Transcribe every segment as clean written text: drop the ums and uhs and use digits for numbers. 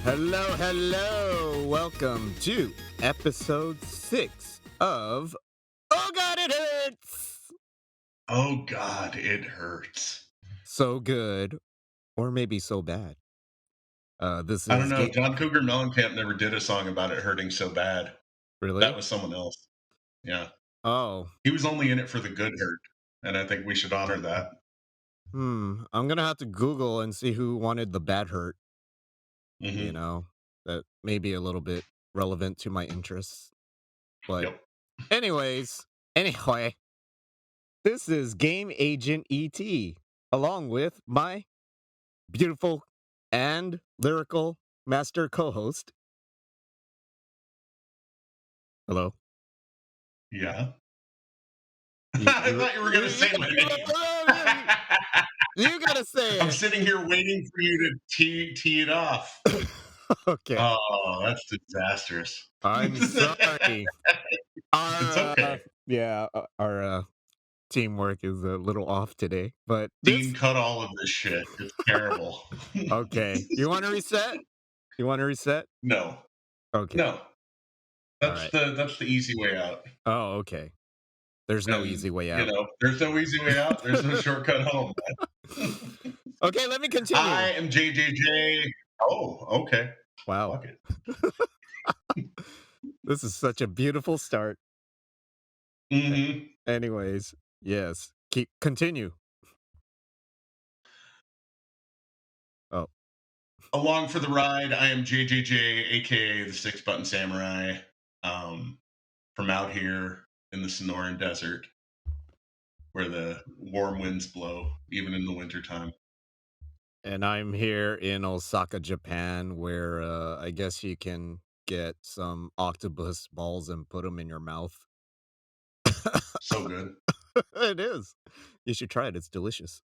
Hello. Welcome to episode 6 of Oh God, It Hurts! Oh God, it hurts. So good, or maybe so bad. This I don't is know. John Cougar Mellencamp never did a song about it hurting so bad. That Really? was someone else. Yeah. Oh, He was only in it for the good hurt. And I think we should honor that. I'm gonna have to Google and see who wanted the bad hurt, you Hmm. know, that may be a little bit relevant to my interests. But Yep. anyway, this is Game Agent ET, along with my beautiful and lyrical master co-host. Hello. Yeah. You, I you, thought you were going to say my name. you gotta I'm say sitting here waiting for you to tee it off. it. Okay. Oh, that's disastrous. I'm sorry. It's Our okay. our teamwork is a little off today, but Dean this cut all of this shit. It's terrible. okay. You want to reset? You want to reset? No. Okay. No. All That's right. the easy way out. Oh, okay. There's no And, easy way out. there's no easy way out. There's no shortcut home. Okay, let me continue. I am JJJ. Oh, okay. Wow. Fuck it. This is such a beautiful start. Hmm. Anyways, yes. Continue. Oh. Along for the ride, I am JJJ, aka the Six Button Samurai, from out here in the Sonoran Desert, where the warm winds blow, even in the wintertime. And I'm here in Osaka, Japan, where I guess you can get some octopus balls and put them in your mouth. So good. It is. You should try it. It's delicious.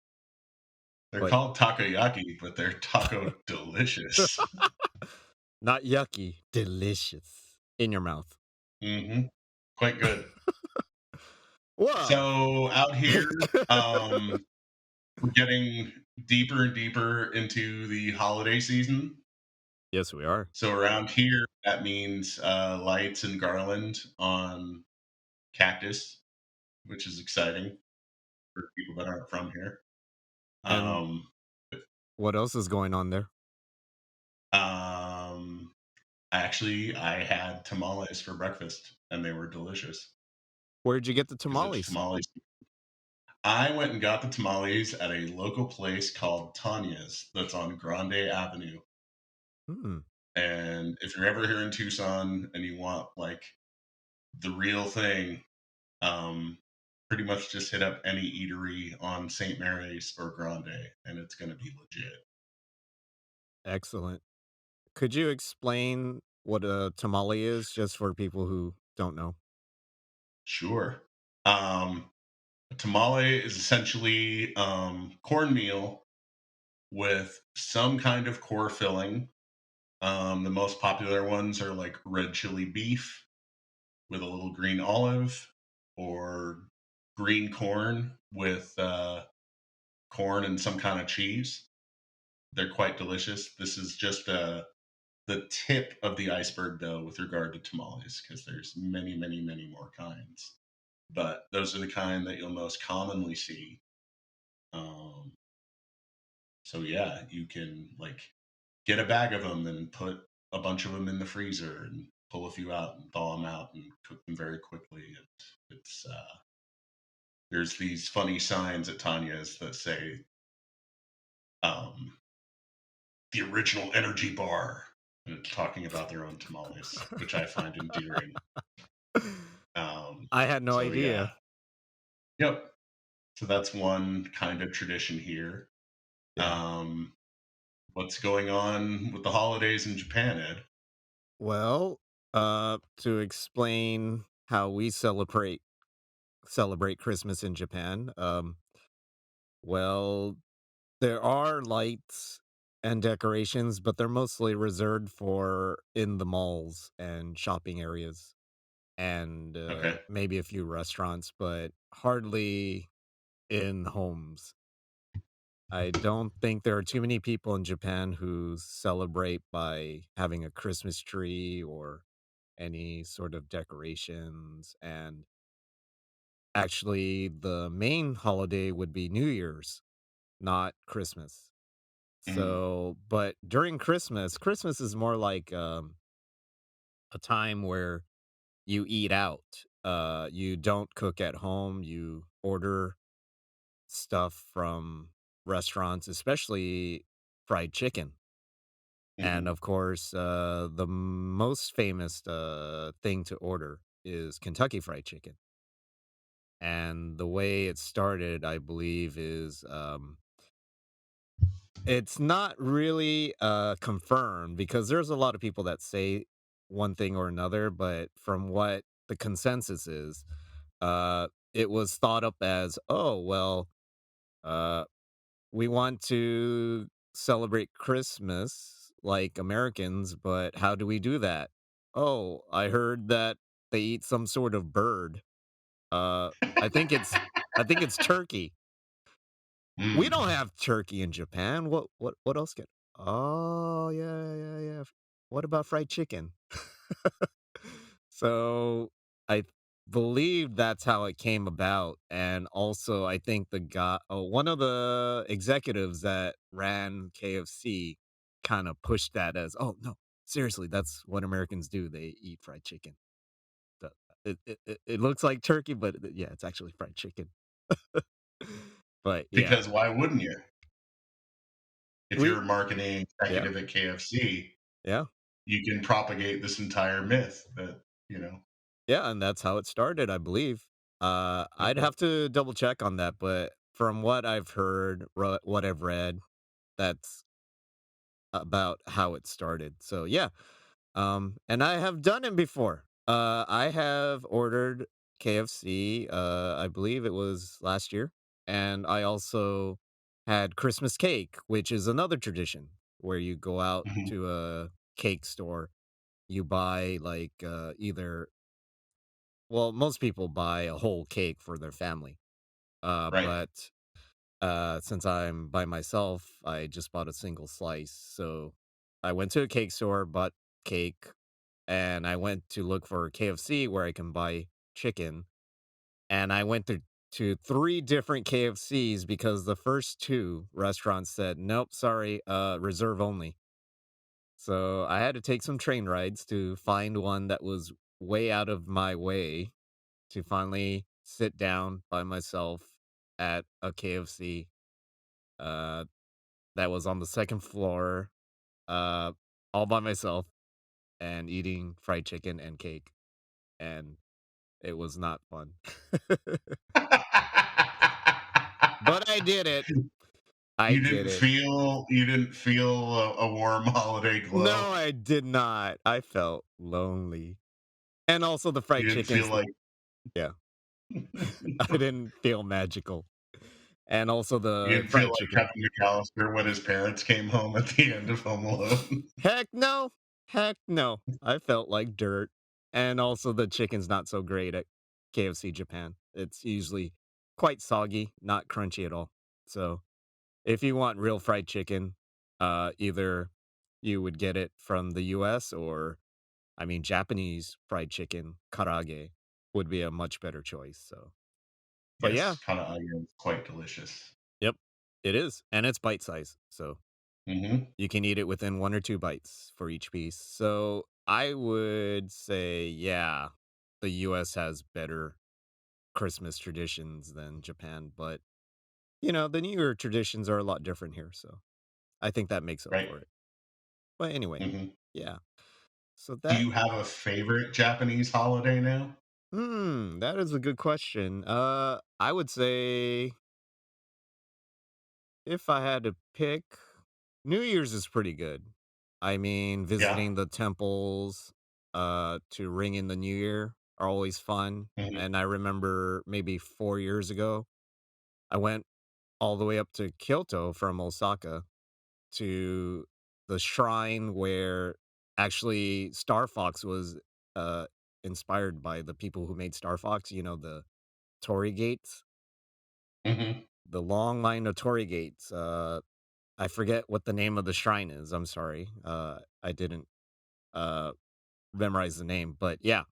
They're But called takoyaki, but they're taco delicious. not yucky. Delicious. In your mouth. Hmm. Quite good. Wow. So out here, um, we're getting deeper and deeper into the holiday season. Yes, we are. So around here, that means lights and garland on cactus, which is exciting for people that aren't from here. And Um, what else is going on there? um, Actually, I had tamales for breakfast, and they were delicious Where'd you get the because it's tamales? tamales. I went and got the tamales at a local place called Tanya's that's on Grande Avenue. Hmm. And if you're ever here in Tucson and you want like the real thing, um, pretty much just hit up any eatery on St. Mary's or Grande, and it's going to be legit. Excellent. Could you explain what a tamale is, just for people who don't know? Sure. Um, a tamale is essentially cornmeal with some kind of core filling. The most popular ones are like red chili beef with a little green olive, or green corn with corn and some kind of cheese. They're quite delicious. This is just the tip of the iceberg, though, with regard to tamales, because there's many, many, many more kinds. But those are the kind that you'll most commonly see. Um, so yeah, you can like get a bag of them and put a bunch of them in the freezer and pull a few out and thaw them out and cook them very quickly. It's there's these funny signs at Tanya's that say um, the original energy bar, and talking about their own tamales, which I find endearing. I had no So yeah, idea. yep. So that's one kind of tradition here. Yeah. Um, what's going on with the holidays in Japan, Ed? Well, to explain how we celebrate Christmas in Japan, well, there are lights and decorations, but they're mostly reserved for in the malls and shopping areas, and Okay. maybe a few restaurants, but hardly in homes. I don't think there are too many people in Japan who celebrate by having a Christmas tree or any sort of decorations. And actually, the main holiday would be New Year's, not Christmas. Mm, So, but during Christmas, Christmas is more like a time where you eat out. You don't cook at home. You order stuff from restaurants, especially fried chicken. And mhm. of course, the most famous thing to order is Kentucky Fried Chicken. And the way it started, I believe, is it's not really confirmed because there's a lot of people that say one thing or another, but from what the consensus is, it was thought up as, oh, well, uh, we want to celebrate Christmas like Americans, but how do we do that? Oh, I heard that they eat some sort of bird. Uh, I think it's I think it's turkey. We don't Mm. have turkey in Japan. What else can? Oh, yeah, yeah, yeah. What about fried chicken? So, I believe that's how it came about, and also, I think one of the executives that ran KFC kinda pushed that as, "Oh, no, seriously, that's what Americans do, they eat fried chicken." The it looks like turkey, but, yeah, it's actually fried chicken. But, yeah, Because why wouldn't you? If you're we a marketing yeah, executive at KFC, yeah. you can propagate this entire myth that, you know. Yeah, and that's how it started, I believe. I'd Okay. have to double check on that, but from what I've heard, what I've read, that's about how it started. So yeah, and I have done it before. I have ordered KFC. I believe it was last year, and I also had Christmas cake, which is another tradition where you go out Mhm. to a cake store. You buy like well, most people buy a whole cake for their family. Right. But since I'm by myself, I just bought a single slice. So I went to a cake store, bought cake, and I went to look for KFC where I can buy chicken. And I went to three different KFCs because the first two restaurants said, nope, sorry, reserve only. So I had to take some train rides to find one that was way out of my way to finally sit down by myself at a KFC uh, that was on the second floor, uh, all by myself and eating fried chicken and cake, and it was not fun. But I did it. I did it. You didn't feel a warm holiday No, glow. I did not. I felt lonely. And also the You fried didn't feel chickens, like yeah, I didn't feel magical. And also you the didn't feel fried like chicken. Kevin McAllister when his parents came home at the end of Home Alone. Heck no. Heck no. I felt like dirt. And also the chicken's not so great at KFC Japan. It's usually quite soggy, not crunchy at all. So if you want real fried chicken, either you would get it from the US or I mean Japanese fried chicken, karaage, would be a much better choice. So but yeah, Yes, kinda onions, quite delicious. yep, it is. And it's bite size. So Mhm. you can eat it within 1 or 2 bites for each piece. So, I would say, yeah, the US has better Christmas traditions than Japan, but, the New Year traditions are a lot different here, so I think that makes up Right. for it. But anyway, Mhm. yeah. So Do that you have a favorite Japanese holiday now? that is a good question. I would say if I had to pick, New Year's is pretty good. I mean, Yeah. visiting the temples, to ring in the new year are always fun. Mhm. And I remember maybe 4 years ago, I went all the way up to Kyoto from Osaka to the shrine where actually Star Fox was, uh, inspired by the people who made Star Fox, the torii gates. Mhm. the long line of Torii gates. I forget what the name of the shrine is. I'm sorry. I didn't uh memorize the name, but yeah,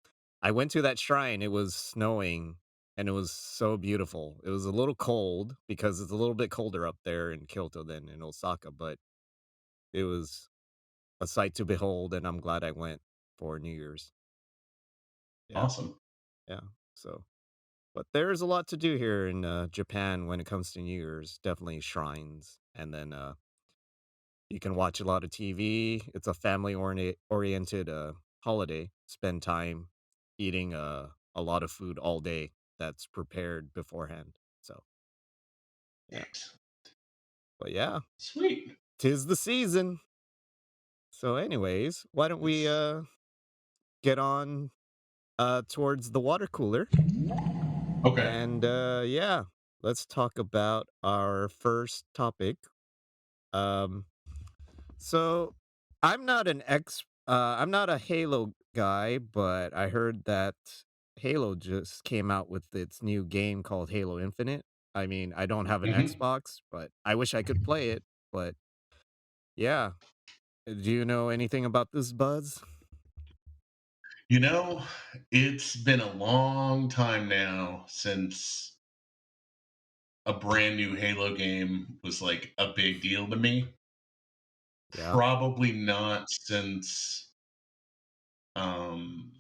I went to that shrine. It was snowing and it was so beautiful. It was a little cold because it's a little bit colder up there in Kyoto than in Osaka, but it was a sight to behold, and I'm glad I went for New Year's. Yeah, Awesome. yeah. So, but there's a lot to do here in Japan when it comes to New Year's. Definitely shrines, and then you can watch a lot of TV. It's a family oriented holiday. Spend time eating a lot of food all day that's prepared beforehand. So yeah, Excellent. but yeah, Sweet. 'tis the season. So, anyways, why don't we It's get on towards the water cooler okay. and yeah, let's talk about our first topic. Um, So, I'm not a Halo guy, but I heard that Halo just came out with its new game called Halo Infinite. I mean, I don't have an hmm Xbox, but I wish I could play it, but yeah. Do you know anything about this buzz? You know, it's been a long time now since a brand new Halo game was like a big deal to me. Yeah. Probably not since um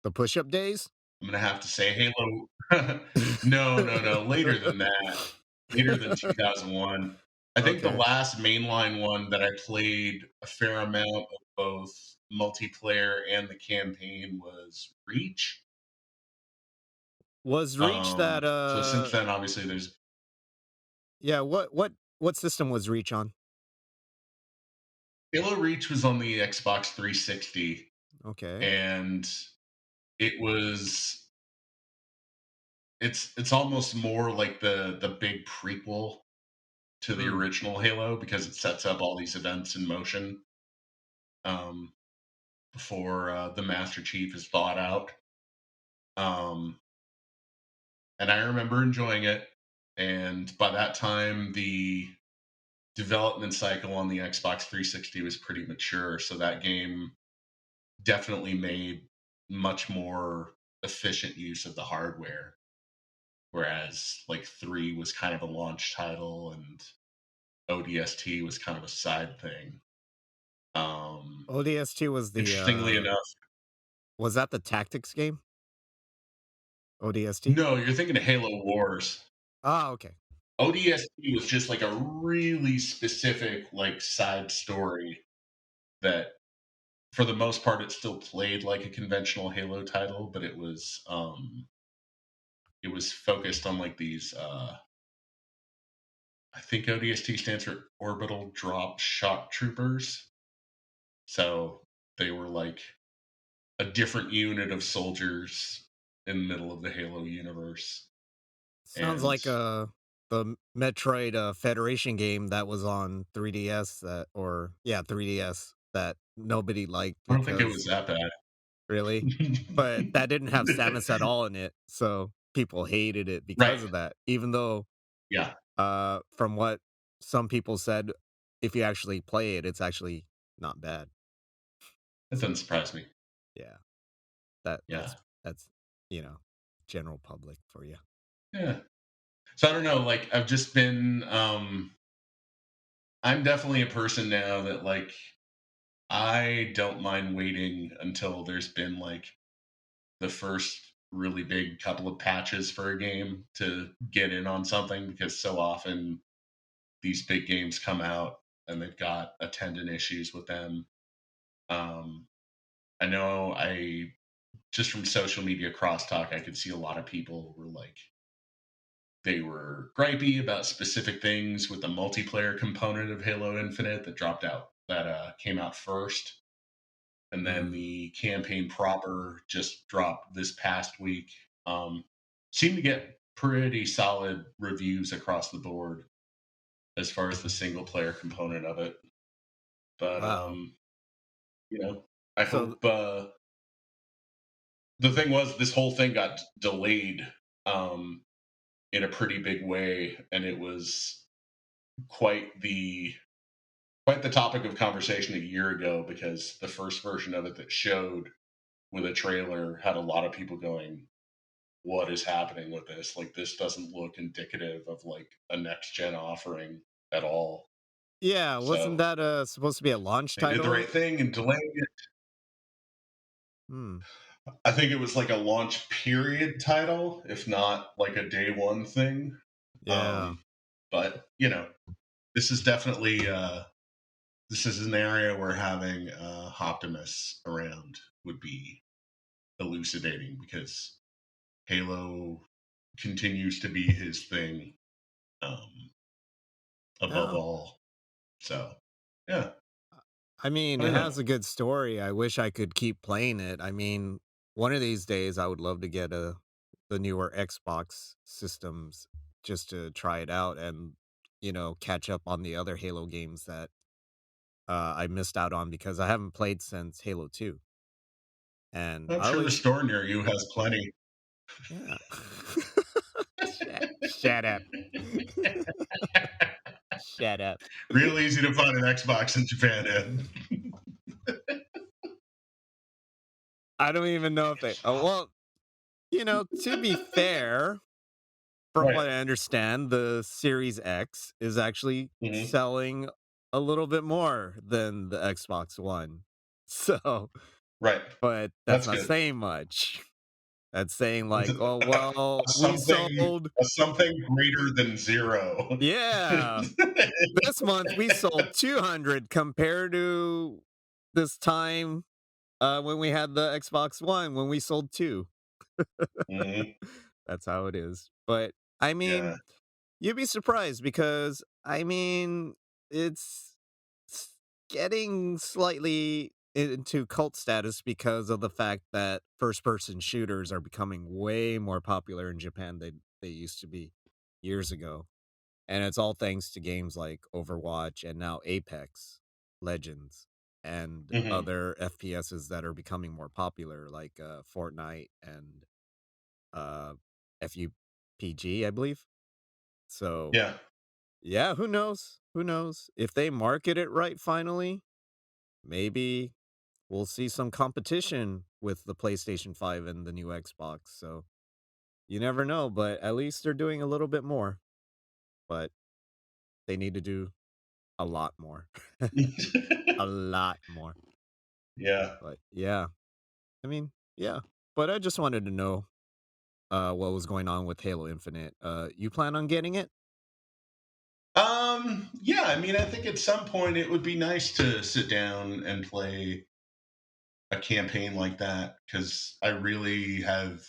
The push-up days? I'm gonna have to say Halo. No, no, no. Later than that. Later than 2001. I think the Okay. last mainline one that I played a fair amount of both multiplayer and the campaign was Reach. Was Reach that So since then, obviously, there's yeah, what system was Reach on? Halo Reach was on the Xbox 360, Okay. and it was it's almost more like the big prequel to the Hmm. original Halo because it sets up all these events in motion um, before the Master Chief is thawed out. Um, and I remember enjoying it. And by that time, the development cycle on the Xbox 360 was pretty mature. So that game definitely made much more efficient use of the hardware. Whereas, like, 3 was kind of a launch title and ODST was kind of a side thing. Um, ODST was the Interestingly enough, was that the tactics game? ODST? no, you're thinking of Halo Wars. Ah, okay. ODST was just like a really specific like side story that for the most part it still played like a conventional Halo title, but it was focused on like these I think ODST stands for Orbital Drop Shock Troopers. So they were like a different unit of soldiers in the middle of the Halo universe. Sounds And like, the Metroid, Federation game that was on 3DS that or yeah, 3DS that nobody liked I don't think it was because that bad. really? But that didn't have Samus at all in it, so people hated it because Right. of that, even though, Yeah. from what some people said, if you actually play it, it's actually not bad. That doesn't So, surprise me. yeah, that Yeah. that's, you know, general public for you. Yeah. So I don't know, like I've just been I'm definitely a person now that like I don't mind waiting until there's been like the first really big couple of patches for a game to get in on something because so often these big games come out and they've got attendant issues with them. Um I know I just from social media crosstalk I could see a lot of people were like they were gripey about specific things with the multiplayer component of Halo Infinite that dropped out, that came out first. And then Mm. the campaign proper just dropped this past week. Seemed to get pretty solid reviews across the board as far as the single player component of it. But, Wow. you know, I So hope the thing was this whole thing got delayed. Um, in a pretty big way, and it was quite the quite the topic of conversation a year ago because the first version of it that showed with a trailer had a lot of people going, "What is happening with this? Like, this doesn't look indicative of like a next gen offering at all." Yeah, wasn't So that supposed to be a launch they did the right title? thing in delaying it. Hmm. I think it was like a launch period title, if not like a day one thing. Yeah. Um, but this is definitely this is an area where having Optimus around would be elucidating because Halo continues to be his thing um, above Yeah. all. So, yeah, I mean, I it don't know. has a good story. I wish I could keep playing it. I mean, one of these days I would love to get the newer Xbox systems just to try it out and catch up on the other Halo games that I missed out on because I haven't played since Halo 2. And I'm I sure the always store near you has plenty. yeah. Shut up. Shut up. Real easy to find an Xbox in Japan, Ed. I don't even know if they well, to be fair, from Right. what I understand, the Series X is actually Hmm. selling a little bit more than the Xbox One. So, Right. but that's That's not good. saying much. That's saying It's like, "Oh, well, we something sold a something greater than zero. yeah, this month we sold 200 compared to this time when we had the Xbox One when we sold 2." Hmm. That's how it is. But I Yeah. mean, you'd be surprised because, I mean, it's s getting slightly into cult status because of the fact that first-person shooters are becoming way more popular in Japan than they used to be years ago, and it's all thanks to games like Overwatch and now Apex Legends and Hmm. other FPSs that are becoming more popular like, Fortnite and, uh, FUPG, I believe? So Yeah. yeah, who knows? Who knows? If they market it right finally, maybe we'll see some competition with the PlayStation 5 and the new Xbox. So you never know, but at least they're doing a little bit more. But they need to do a lot more. A lot more. Yeah. But yeah, I mean, yeah. But I just wanted to know what was going on with Halo Infinite. You plan on getting it? Yeah, I mean, I think at some point it would be nice to sit down and play a campaign like that because I really have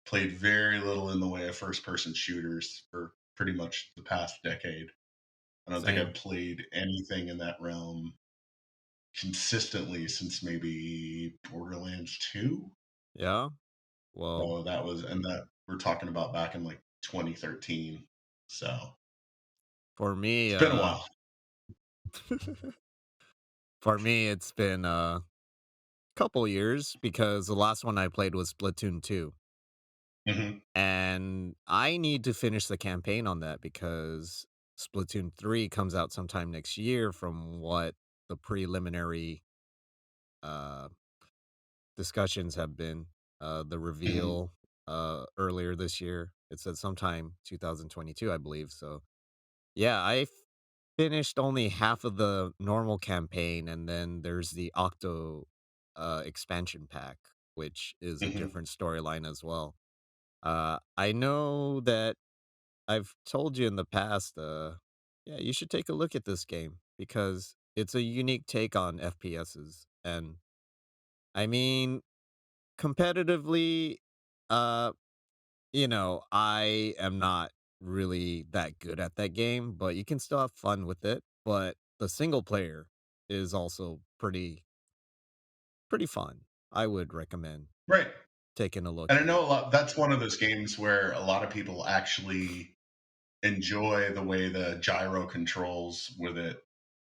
played very little in the way of first person shooters for pretty much the past decade. I don't think I've Same. played anything in that realm consistently since maybe Borderlands 2. Yeah. Well, So that was, and that we're talking about back in like 2013. So for me, it's been a while. for me, it's been couple years because the last one I played was Splatoon 2. Hmm. And I need to finish the campaign on that because Splatoon 3 comes out sometime next year from what the preliminary uh discussions have been. The Hmm. reveal earlier this year. It said sometime 2022, I believe. So yeah, finished only half of the normal campaign, and then there's the Octo expansion pack, which is a Hmm. different storyline as well. I know that I've told you in the past, yeah, you should take a look at this game because it's a unique take on FPSs. And I mean, competitively, uh, I am not really that good at that game, but you can still have fun with it. But the single player is also pretty fun. I would recommend Right. taking a look And I at it. know a lot. That's one of those games where a lot of people actually enjoy the way the gyro controls with it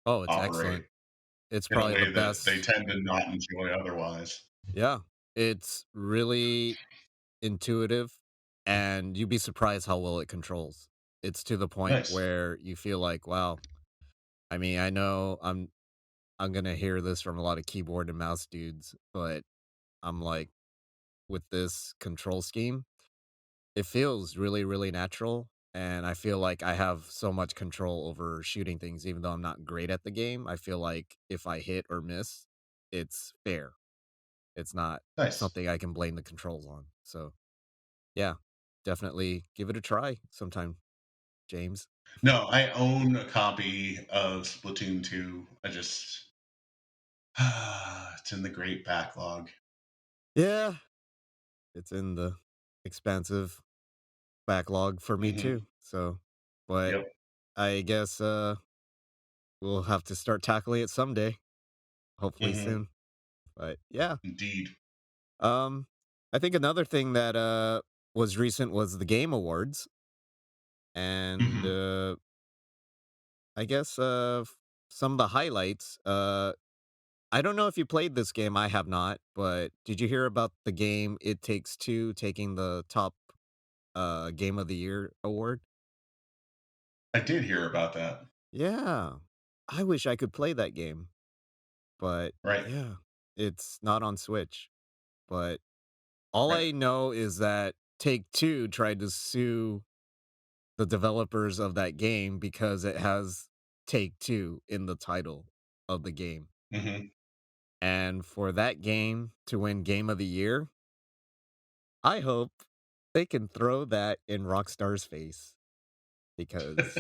Oh, it's operate excellent. It's in a probably the way that they best. tend to not enjoy otherwise. Yeah. It's really intuitive. and you'd be surprised how well it controls. It's to the point Nice. where you feel like, wow. I mean, I know I'm gonna hear this from a lot of keyboard and mouse dudes, but I'm like, with this control scheme, it feels really, really natural. And I feel like I have so much control over shooting things, even though I'm not great at the game. I feel like if I hit or miss, it's fair. It's not Nice. something I can blame the controls on. So yeah, definitely give it a try sometime, James. No, I own a copy of Splatoon 2. I just it's in the great backlog. Yeah, it's in the expansive backlog for me Hmm. too. So, but Yep. I guess we'll have to start tackling it someday, hopefully Hmm. soon. But yeah, Indeed. um I think another thing that was recent was the Game Awards, and Hmm. I guess some of the highlights. I don't know if you played this game. I have not, but did you hear about the game It Takes Two taking the top game of the year award? I did hear about that. Yeah. I wish I could play that game, but Right. yeah, it's not on Switch. But all Right. I know is that Take Two tried to sue the developers of that game because it has Take Two in the title of the game. Hmm. And for that game to win Game of the Year, I hope they can throw that in Rockstar's face because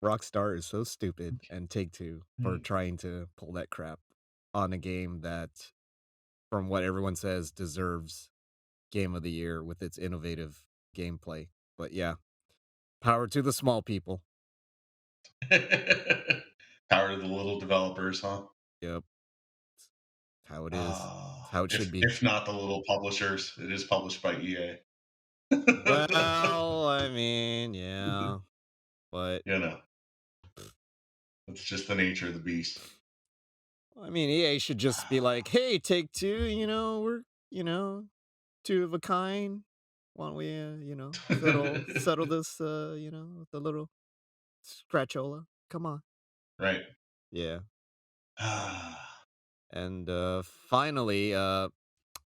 Rockstar is so stupid and Take Two for trying to pull that crap on a game that, from what everyone says, deserves Game of the Year with its innovative gameplay. But yeah, power to the small people. Power to the little developers, huh? Yep, it's how it is. It's how it should If be. if not the little publishers, it is published by EA. Well, I mean, yeah, but You know, it's just the nature of the beast. I mean, EA should just be like, "Hey, Take Two, we're, you know, two of a kind. Why don't we, settle this, with a little scratchola? Come on." Right. Yeah. Ah, And finally, I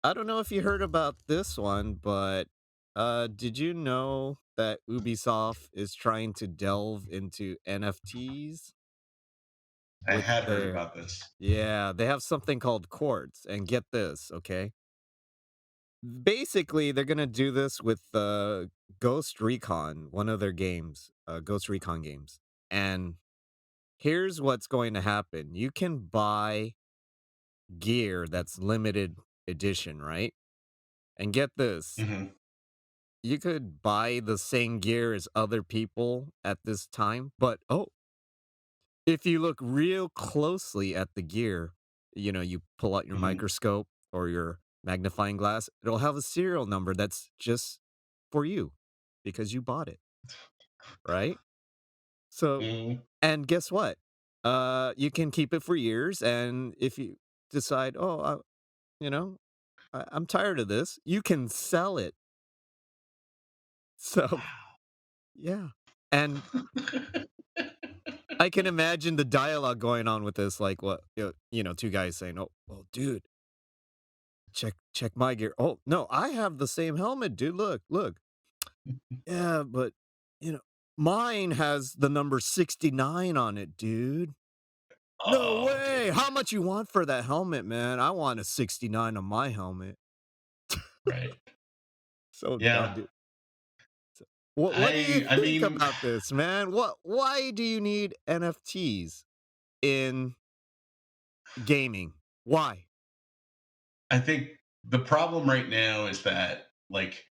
don't know if you heard about this one, but did you know that Ubisoft is trying to delve into NFTs I with had heard their about this. yeah, they have something called Quartz, and get this, okay? Basically, they're gonna do this with Ghost Recon, one of their games, Ghost Recon games. And here's what's going to happen: you can buy gear that's limited edition, right? And get this: Hmm. you could buy the same gear as other people at this time, but if you look real closely at the gear, you pull out your Hmm. microscope or your magnifying glass, it'll have a serial number that's just for you because you bought it, right? So, Hmm. and guess what? You can keep it for years, and if you decide, you know, I'm tired of this, you can sell it. So, yeah. And I can imagine the dialogue going on with this, like what two guys saying, "Oh, well, dude, check my gear. Oh, no, I have the same helmet, dude. Look. Yeah, but you know, mine has the number 69 on it, dude. No Oh, way. dude. How much you want for that helmet, man? I want a 69 on my helmet." Right. So dumb, Yeah. dude. So, what do you I think mean, about this, man? Why do you need NFTs in gaming? Why? I think the problem right now is that like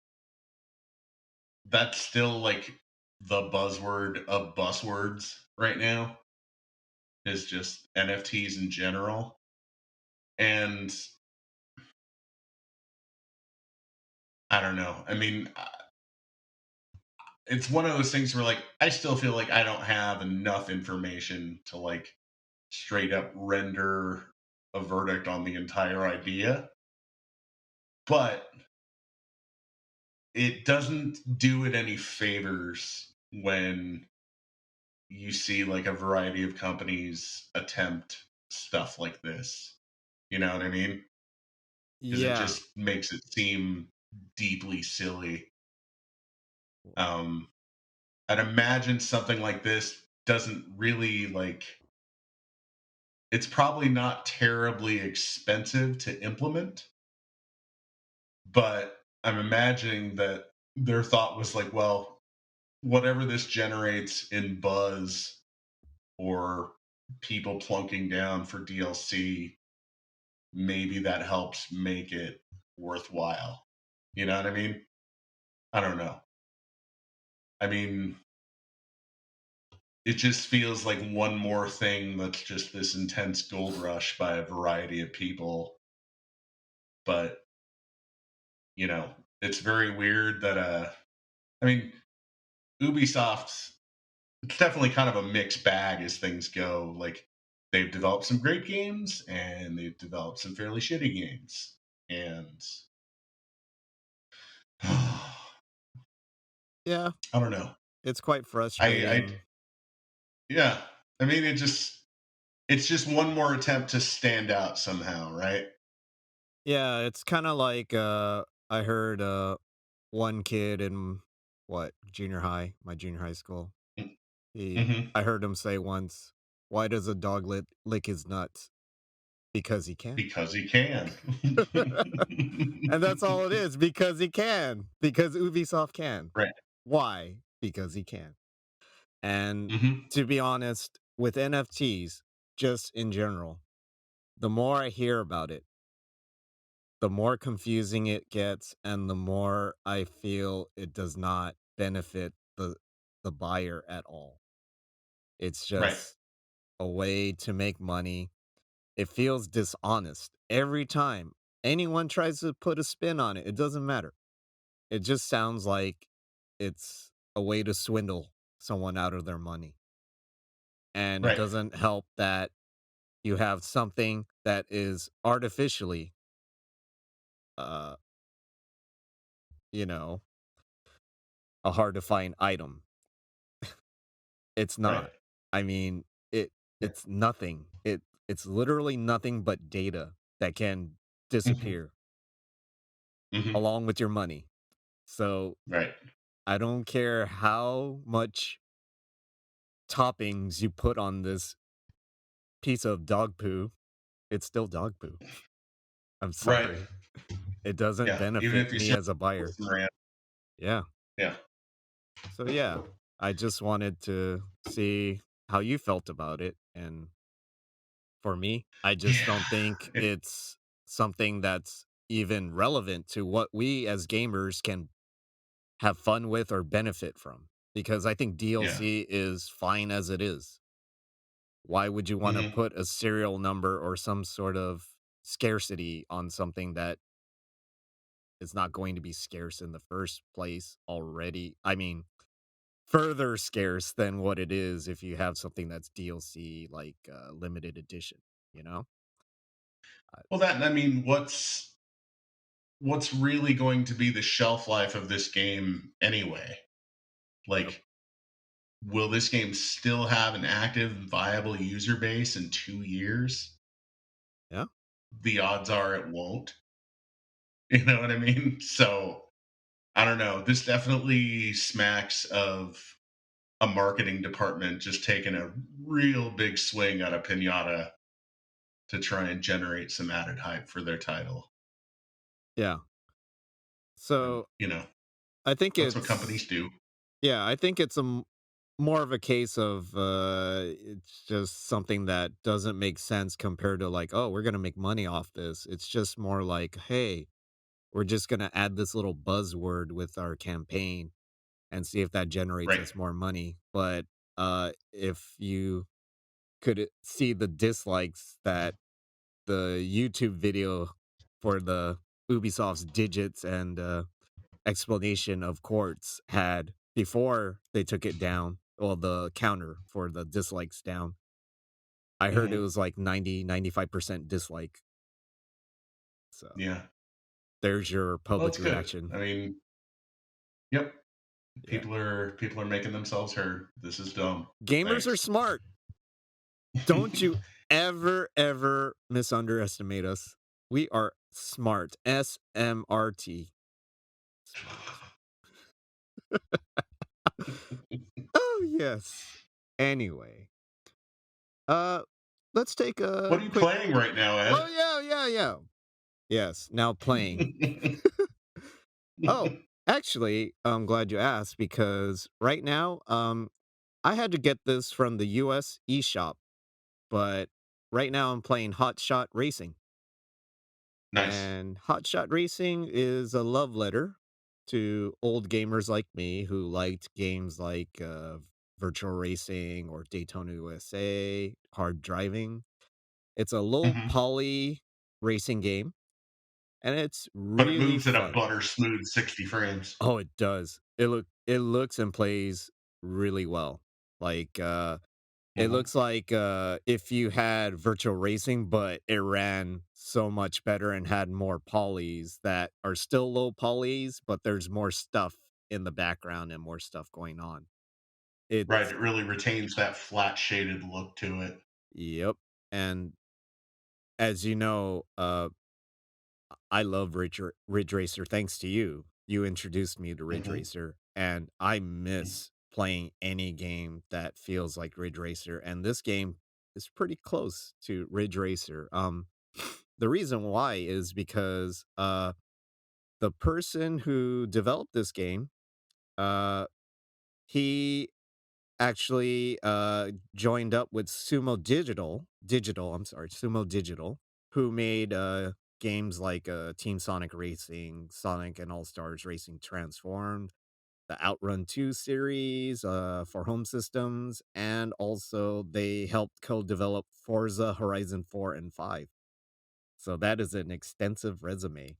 that's still like the buzzword of buzzwords right now is just NFTs in general. And I don't know. I mean, it's one of those things where like I still feel like I don't have enough information to like straight up render a verdict on the entire idea. But it doesn't do it any favors when you see like a variety of companies attempt stuff like this. You know what I mean? Because it Yeah. just makes it seem deeply silly. Um, I'd imagine something like this doesn't really like. It's probably not terribly expensive to implement, but I'm imagining that their thought was like, well, whatever this generates in buzz or people plunking down for DLC, maybe that helps make it worthwhile. You know what I mean? I don't know. I mean, it just feels like one more thing that's just this intense gold rush by a variety of people. But, you know, it's very weird that, I mean, Ubisoft, it's definitely kind of a mixed bag as things go. Like, they've developed some great games and they've developed some fairly shitty games. And I Yeah, don't know. it's quite I frustrating. yeah. I mean, it's just one more attempt to stand out somehow, right? Yeah, it's kinda like, I heard, one kid in what, junior high, my junior high school, Mm-hmm. I heard him say once, "Why does a dog lick his nuts? Because he can." Because he can. And that's all it is, because he can, because Ubisoft can. Right. Why? Because he can. And Hmm. to be honest, with NFTs, just in general, the more I hear about it, the more confusing it gets and the more I feel it does not benefit the buyer at all. It's Right. just a way to make money. It feels dishonest every time anyone tries to put a spin on it. It doesn't matter. It just sounds like it's a way to swindle someone out of their money. And it Right. doesn't help that you have something that is artificially, uh, you know, a hard to find item. It's Right. not. I mean, it Right. it's nothing. It's literally nothing but data that can Hmm. disappear Hmm. along with your money. So Right. I don't care how much toppings you put on this piece of dog poo, it's still dog poo. I'm Right. sorry. It doesn't Yeah. Even benefit if you me say as a buyer. Yeah. yeah. So yeah, I just wanted to see how you felt about it. And for me, I just Yeah. don't think It, it's something that's even relevant to what we as gamers can have fun with or benefit from. Because I think yeah. DLC is fine as it is. Why would you want to Hmm. put a serial number or some sort of scarcity on something that is not going to be scarce in the first place already? I mean, further scarce than what it is if you have something that's DLC, like limited edition, you know? Uh, Well, that I mean, what's really going to be the shelf life of this game anyway? yep. Like, will this game still have an active, viable user base in 2 years? Yeah. The odds are it won't. You know what I mean? So I don't know. This definitely smacks of a marketing department just taking a real big swing at a pinata to try and generate some added hype for their title. Yeah. But, So I think that's what companies it's, do. yeah, I think it's more of a case of it's just something that doesn't make sense compared to like, oh, we're going to make money off this. It's just more like, hey, we're just going to add this little buzzword with our campaign and see if that generates Right. us more money. But if you could see the dislikes that the YouTube video for the Ubisoft's digits and explanation of quartz had before they took it down, well, the counter for the dislikes down. I heard it Hmm. was like 90-95% dislike. So Yeah. there's your Well, public it's good. reaction. I mean, Yep. Yeah. People are making themselves heard. This is dumb. Gamers are Thanks. smart. Don't you ever, ever misunderestimate us. We are smart. SMRT. Smart. Oh, yes. Anyway, uh, let's take What a are you quick. playing right now, Oh, Ed? yeah, yeah, yeah. Yes, now playing. Oh, actually, I'm glad you asked because right now, I had to get this from the US eShop, but right now I'm playing Hot Shot Racing. Nice. And Hot Shot Racing is a love letter to old gamers like me who liked games like Virtual Racing or Daytona USA, Hard Driving. It's a low Hmm. poly racing game, and it's But it really moves at a fun. butter smooth 60 frames. Oh, it does. It looks and plays really well. Like it Hmm. looks like if you had virtual racing, but it ran so much better and had more polys that are still low polys, but there's more stuff in the background and more stuff going on. Right. It's It really retains that flat shaded look to it. yep. And as you know, I love Ridge Racer thanks to you. You introduced me to Ridge Hmm. Racer, and I miss playing any game that feels like Ridge Racer, and this game is pretty close to Ridge Racer. The reason why is because the person who developed this game, uh, he actually joined up with Sumo Digital, who made games like Team Sonic Racing, Sonic and All Stars Racing Transformed, the Outrun 2 series for home systems, and also they helped co-develop Forza Horizon 4 and 5. So that is an extensive resume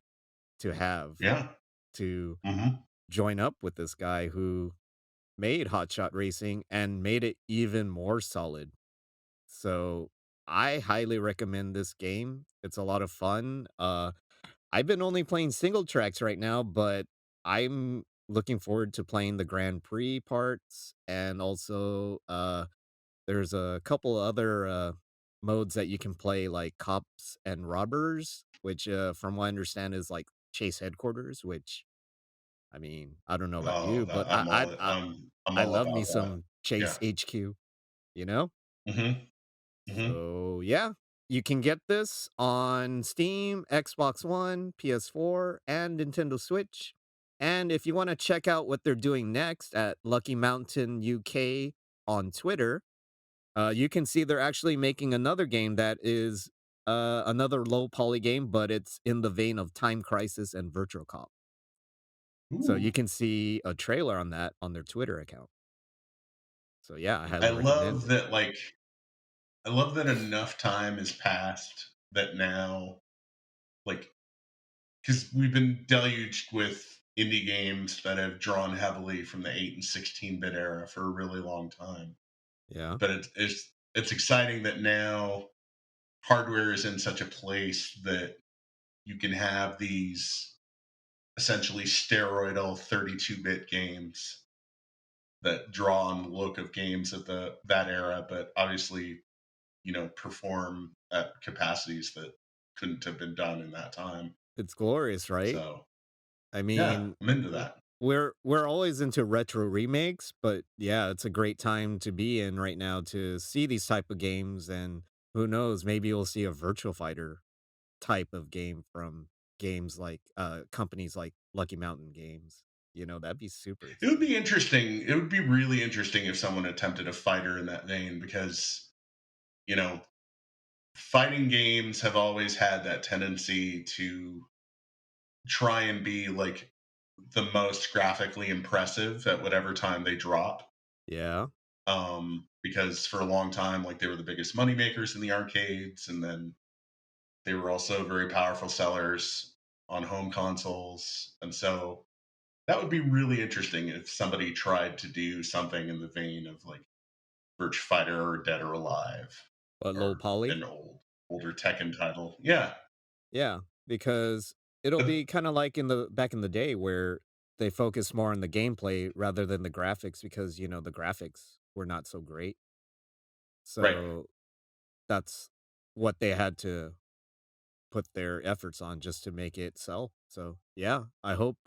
to have Yeah. to Hmm. join up with this guy who made Hotshot Racing and made it even more solid. So I highly recommend this game. It's a lot of fun. I've been only playing single tracks right now, but I'm looking forward to playing the Grand Prix parts, and also there's a couple other modes that you can play, like cops and robbers, which from what I understand is like chase headquarters. Which I mean, I don't know about Oh, you, but I'm I all love me about that. some chase Yeah. HQ. You know. Hmm. Hmm. So, yeah, you can get this on Steam, Xbox One, PS4, and Nintendo Switch. And if you want to check out what they're doing next at Lucky Mountain UK on Twitter, you can see they're actually making another game that is another low poly game, but it's in the vein of Time Crisis and Virtual Cop. So you Ooh. can see a trailer on that on their Twitter account. So yeah, I I highly recommend love it. that, like, I love that enough time has passed that now, like, because we've been deluged with indie games that have drawn heavily from the 8 and 16-bit era for a really long time. Yeah, But it's exciting that now hardware is in such a place that you can have these essentially steroidal 32-bit games that draw on the look of games of the that era, but obviously, perform at capacities that couldn't have been done in that time. it's glorious, right? So I yeah, mean, I'm into that. we're always into retro remakes, but yeah, it's a great time to be in right now to see these type of games, and who knows, maybe you'll see a Virtual Fighter type of game from games like companies like Lucky Mountain Games. That'd be super It would exciting. be interesting. It would be really interesting if someone attempted a fighter in that vein because, you know, fighting games have always had that tendency to try and be like the most graphically impressive at whatever time they drop. Yeah, Because for a long time, like, they were the biggest money makers in the arcades, and then they were also very powerful sellers on home consoles. And so that would be really interesting if somebody tried to do something in the vein of like Birch Fighter or Dead or Alive but low or poly. an older Tekken title. Yeah. Yeah, because it'll But be kind of like in the back in the day where they focused more on the gameplay rather than the graphics because, the graphics were not so great. Right. So that's what they had to put their efforts on just to make it sell. So, yeah, I hope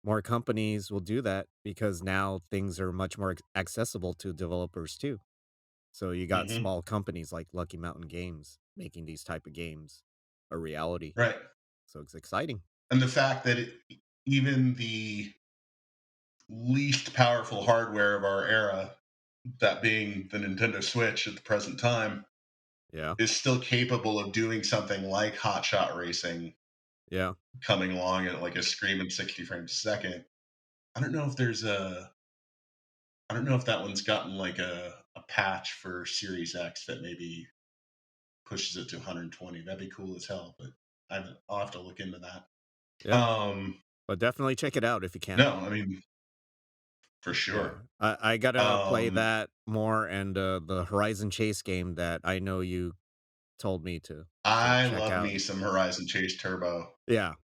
more companies will do that because now things are much more accessible to developers too. So you got Hmm. small companies like Lucky Mountain Games making these type of games a reality. Right. So it's exciting. And the fact that even the least powerful hardware of our era, that being the Nintendo Switch at the present time, Yeah. is still capable of doing something like hot shot racing, Yeah. coming along at like a screaming 60 frames a second. I don't know if there's a I don't know if that one's gotten like a patch for Series X that maybe pushes it to 120. That'd be cool as hell, but I'll have to look into that. Yeah. Um, But definitely check it out if you can. no, I mean for Yeah. sure. I gotta play Um, that more and the Horizon Chase game that I know you told me to I check love out. me some Horizon Chase Turbo. Yeah.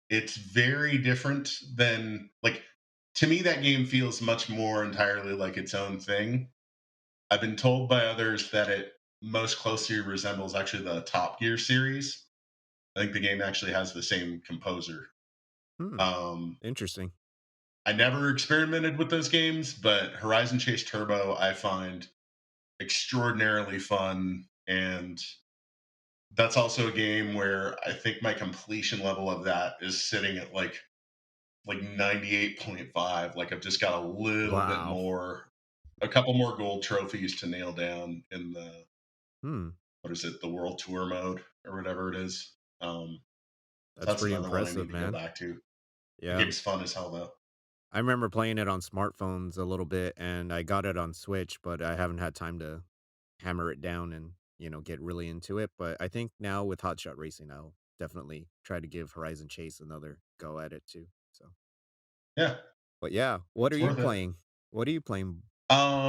It's very different than like to me that game feels much more entirely like its own thing. I've been told by others that it most closely resembles actually the Top Gear series. I think the game actually has the same composer. Hmm. Um, Interesting. I never experimented with those games, but Horizon Chase Turbo I find extraordinarily fun, and that's also a game where I think my completion level of that is sitting at like 98.5. Like I've just got a little bit Wow. more, a couple more gold trophies to nail down in the Hmm. what is it, the world tour mode or whatever it is. That's That's pretty another one I need impressive, to go man. back to. The Yeah. game's fun as hell though. I remember playing it on smartphones a little bit and I got it on Switch, but I haven't had time to hammer it down and, get really into it. But I think now with Hot Shot Racing, I'll definitely try to give Horizon Chase another go at it too. So, Yeah, but yeah, what are it's you worth it. playing? What are you playing,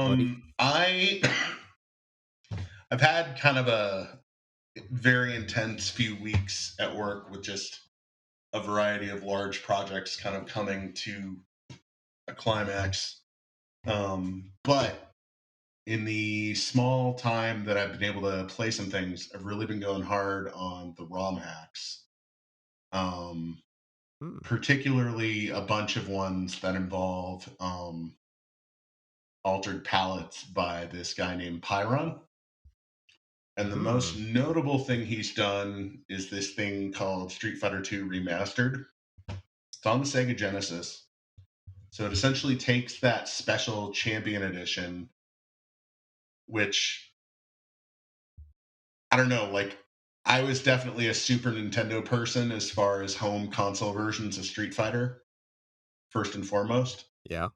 buddy? I I've had kind of a very intense few weeks at work with just a variety of large projects kind of coming to a climax. But in the small time that I've been able to play some things, I've really been going hard on the ROM hacks. Um, Hmm. Particularly a bunch of ones that involve altered palettes by this guy named Pyron. And the most Hmm. notable thing he's done is this thing called Street Fighter II Remastered. It's on the Sega Genesis. So it essentially takes that special Champion Edition, which I don't know, like I was definitely a Super Nintendo person as far as home console versions of Street Fighter, first and foremost. Yeah.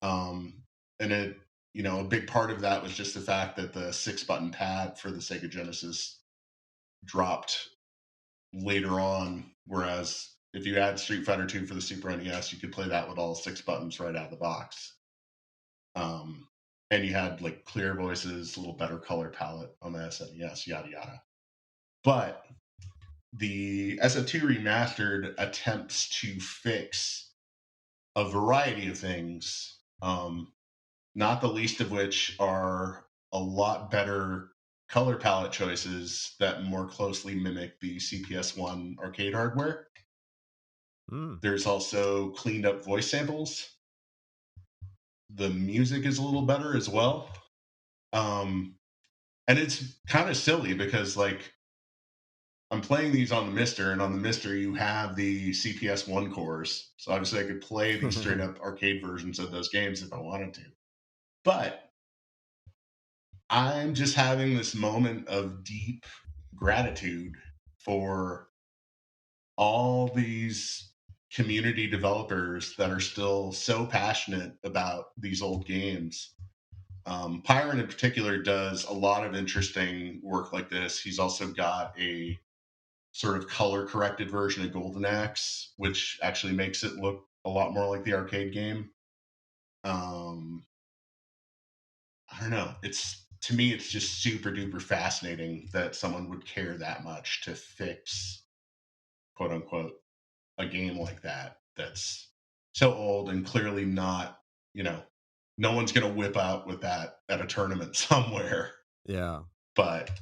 Um, and a big part of that was just the fact that the 6 button pad for the Sega Genesis dropped later on. Whereas if you had Street Fighter 2 for the Super NES, you could play that with all 6 buttons right out of the box. Um, and you had like clear voices, a little better color palette on the SNES, yada yada. But the SF2 Remastered attempts to fix a variety of things, not the least of which are a lot better color palette choices that more closely mimic the CPS1 arcade hardware. Hmm. There's also cleaned up voice samples. The music is a little better as well. Um, and it's kind of silly because, like, I'm playing these on the Mister, and on the Mister, you have the CPS1 cores. So obviously, I could play these straight up arcade versions of those games if I wanted to. But I'm just having this moment of deep gratitude for all these community developers that are still so passionate about these old games. Pyron in particular does a lot of interesting work like this. He's also got a sort of color corrected version of Golden Axe, which actually makes it look a lot more like the arcade game. Um, I don't know. It's to me, it's just super duper fascinating that someone would care that much to fix quote unquote a game like that. That's so old and clearly not, you know, no one's going to whip out with that at a tournament somewhere. Yeah. But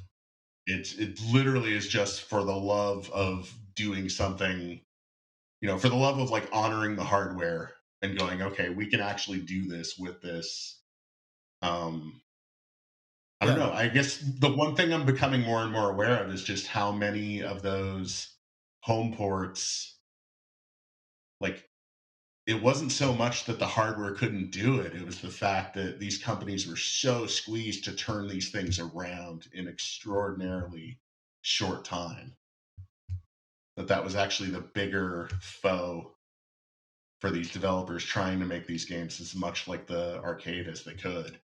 it literally is just for the love of doing something, for the love of like honoring the hardware and going, okay, we can actually do this with this. Um, I don't Yeah. know. I guess the one thing I'm becoming more and more aware of is just how many of those home ports, like, it wasn't so much that the hardware couldn't do it. It was the fact that these companies were so squeezed to turn these things around in extraordinarily short time that was actually the bigger foe for these developers trying to make these games as much like the arcade as they could.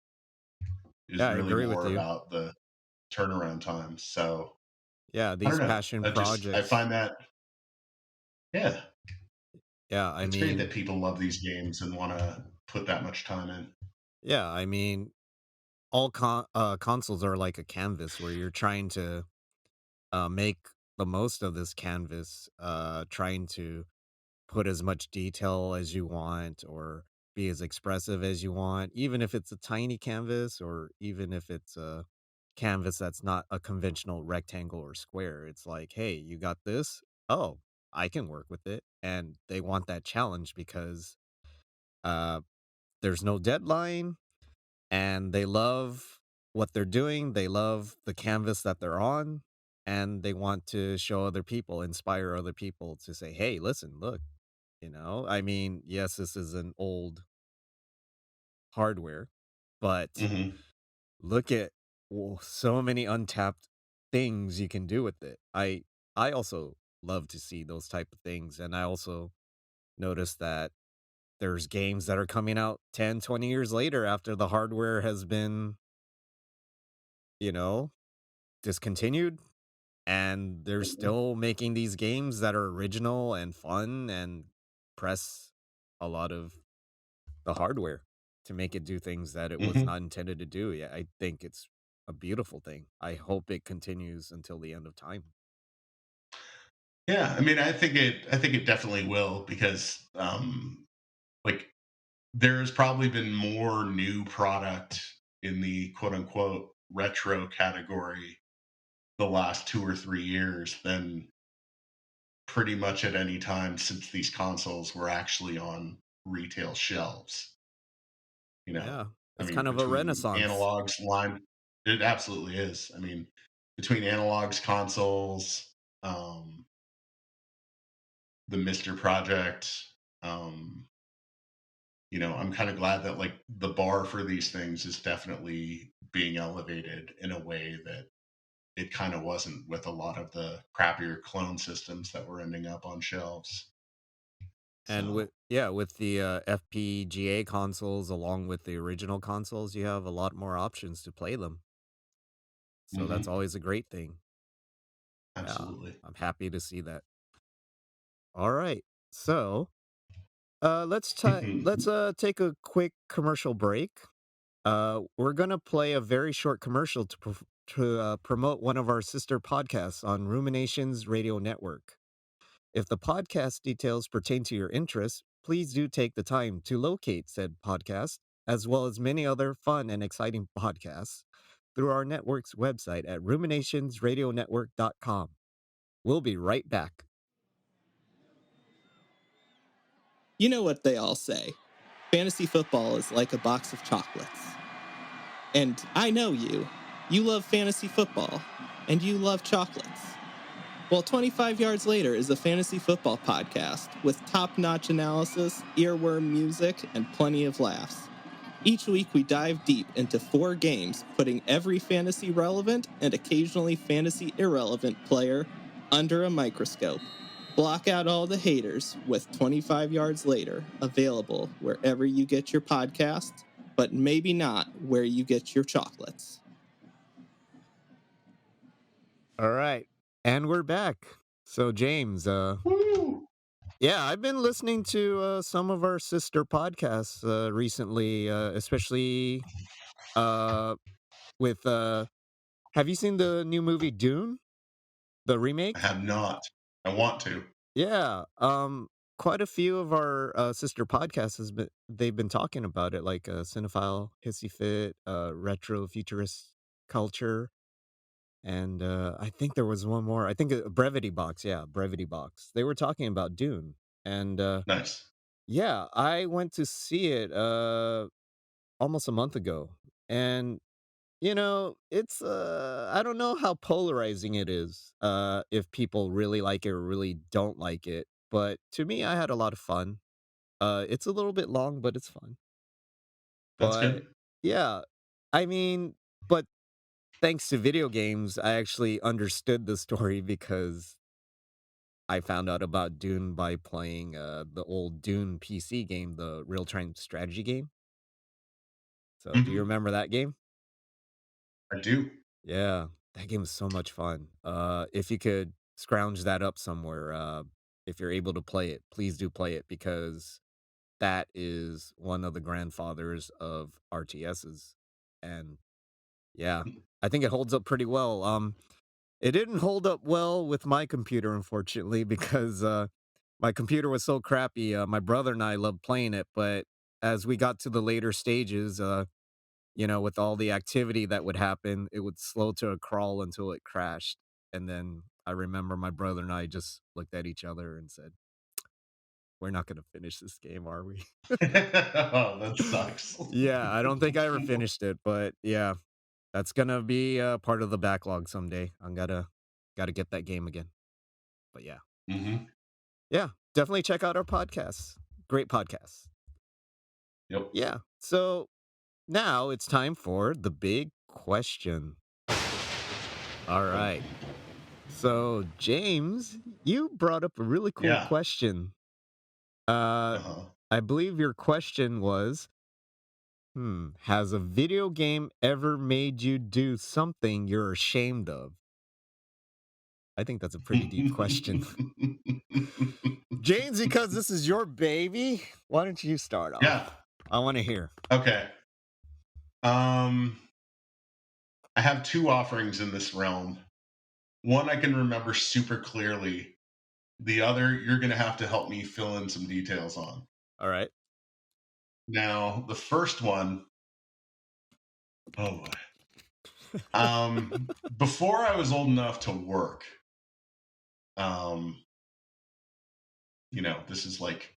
Is Yeah, I really agree with more you. about the turnaround times. So Yeah, I don't these know. passion I projects. find that, yeah, Yeah, I it's great mean, that people love these games and want to put that much time in. yeah, I mean, consoles are like a canvas where you're trying to make the most of this canvas, trying to put as much detail as you want or be as expressive as you want, even if it's a tiny canvas or even if it's a canvas that's not a conventional rectangle or square. It's like, hey, you got this? Oh, I can work with it. And they want that challenge because uh, there's no deadline and they love what they're doing. They love the canvas that they're on. And they want to show other people, inspire other people to say, hey, listen, look, I mean, yes, this is an old hardware, but Hmm. look at so many untapped things you can do with it. I also love to see those type of things, and I also notice that there's games that are coming out 10, 20 years later after the hardware has been, you know, discontinued, and they're still making these games that are original and fun and press a lot of the hardware to make it do things that it was Hmm. not intended to do. Yeah, I think it's a beautiful thing. I hope it continues until the end of time. Yeah, I mean, I think it definitely will because, like, there's probably been more new product in the quote unquote retro category the last 2 or 3 years than pretty much at any time since these consoles were actually on retail shelves. You know, Yeah, I it's mean, kind of a between renaissance. analogs, line, it absolutely is. I mean, between analogs, consoles, the Mister Project, um, I'm kind of glad that like the bar for these things is definitely being elevated in a way that it kind of wasn't with a lot of the crappier clone systems that were ending up on shelves. And So, with the FPGA consoles along with the original consoles, you have a lot more options to play them. So that's mhm, always a great thing. Yeah, absolutely. I'm happy to see that. All right. So, let's take a quick commercial break. We're gonna play a very short commercial to promote one of our sister podcasts on Ruminations Radio Network. If the podcast details pertain to your interests, please do take the time to locate said podcast, as well as many other fun and exciting podcasts, through our network's website at ruminationsradionetwork.com. We'll be right back. You know what they all say, fantasy football is like a box of chocolates. And I know you. You love fantasy football, and you love chocolates. Well, 25 Yards Later is a fantasy football podcast with top notch analysis, earworm music, and plenty of laughs. Each week, we dive deep into 4 games, putting every fantasy relevant and occasionally fantasy irrelevant player under a microscope. Block out all the haters with 25 Yards Later, available wherever you get your podcasts, but maybe not where you get your chocolates. All right. And we're back. So, James, Woo! yeah, I've been listening to some of our sister podcasts recently, especially uh, with. Have you seen the new movie Dune, the I remake? have not. I want to. Yeah. quite a few of our sister podcasts they've been talking about it, like Cinephile, Hissy Fit, Retro Futurist Culture, and I think there was one more. I think Brevity Box, yeah, Brevity Box. They were talking about Dune, and Nice. yeah, I went to see it almost a month ago, and it's I don't know how polarizing it is, if people really like it or really don't like it, but to me, I had a lot of fun. It's a little bit long, but it's fun. That's But good. yeah, I mean, but thanks to video games, I actually understood the story because I found out about Dune by playing the old Dune PC game, the real-time strategy game. So, do you Mhm. remember that game? I do. Yeah, that game is so much fun. If you could scrounge that up somewhere, if you're able to play it, please do play it because that is one of the grandfathers of RTSs. And yeah, I think it holds up pretty well. It didn't hold up well with my computer, unfortunately, because my computer was so crappy. My brother and I loved playing it, but as we got to the later stages, with all the activity that would happen, it would slow to a crawl until it crashed. And then I remember my brother and I just looked at each other and said, "We're not going to finish this game, are we?" Oh, that sucks. Yeah, I don't think I ever finished it, but yeah, that's gonna be part of the backlog someday. I'm gotta get that game again. But yeah, Hmm. yeah, definitely check out our podcasts. Great podcasts. Yep. Yeah. So now it's time for the big question. All right. So, James, you brought up a really cool Yeah. question. Uh, Uh-huh. I believe your question was, has a video game ever made you do something you're ashamed of? I think that's a pretty deep question. James, because this is your baby, why don't you start Yeah. off? I want to hear. Okay. Um, I have two offerings in this realm. One I can remember super clearly. The other, you're going to have to help me fill in some details on. All right. Now, the first one, oh boy. Before I was old enough to work, um, this is like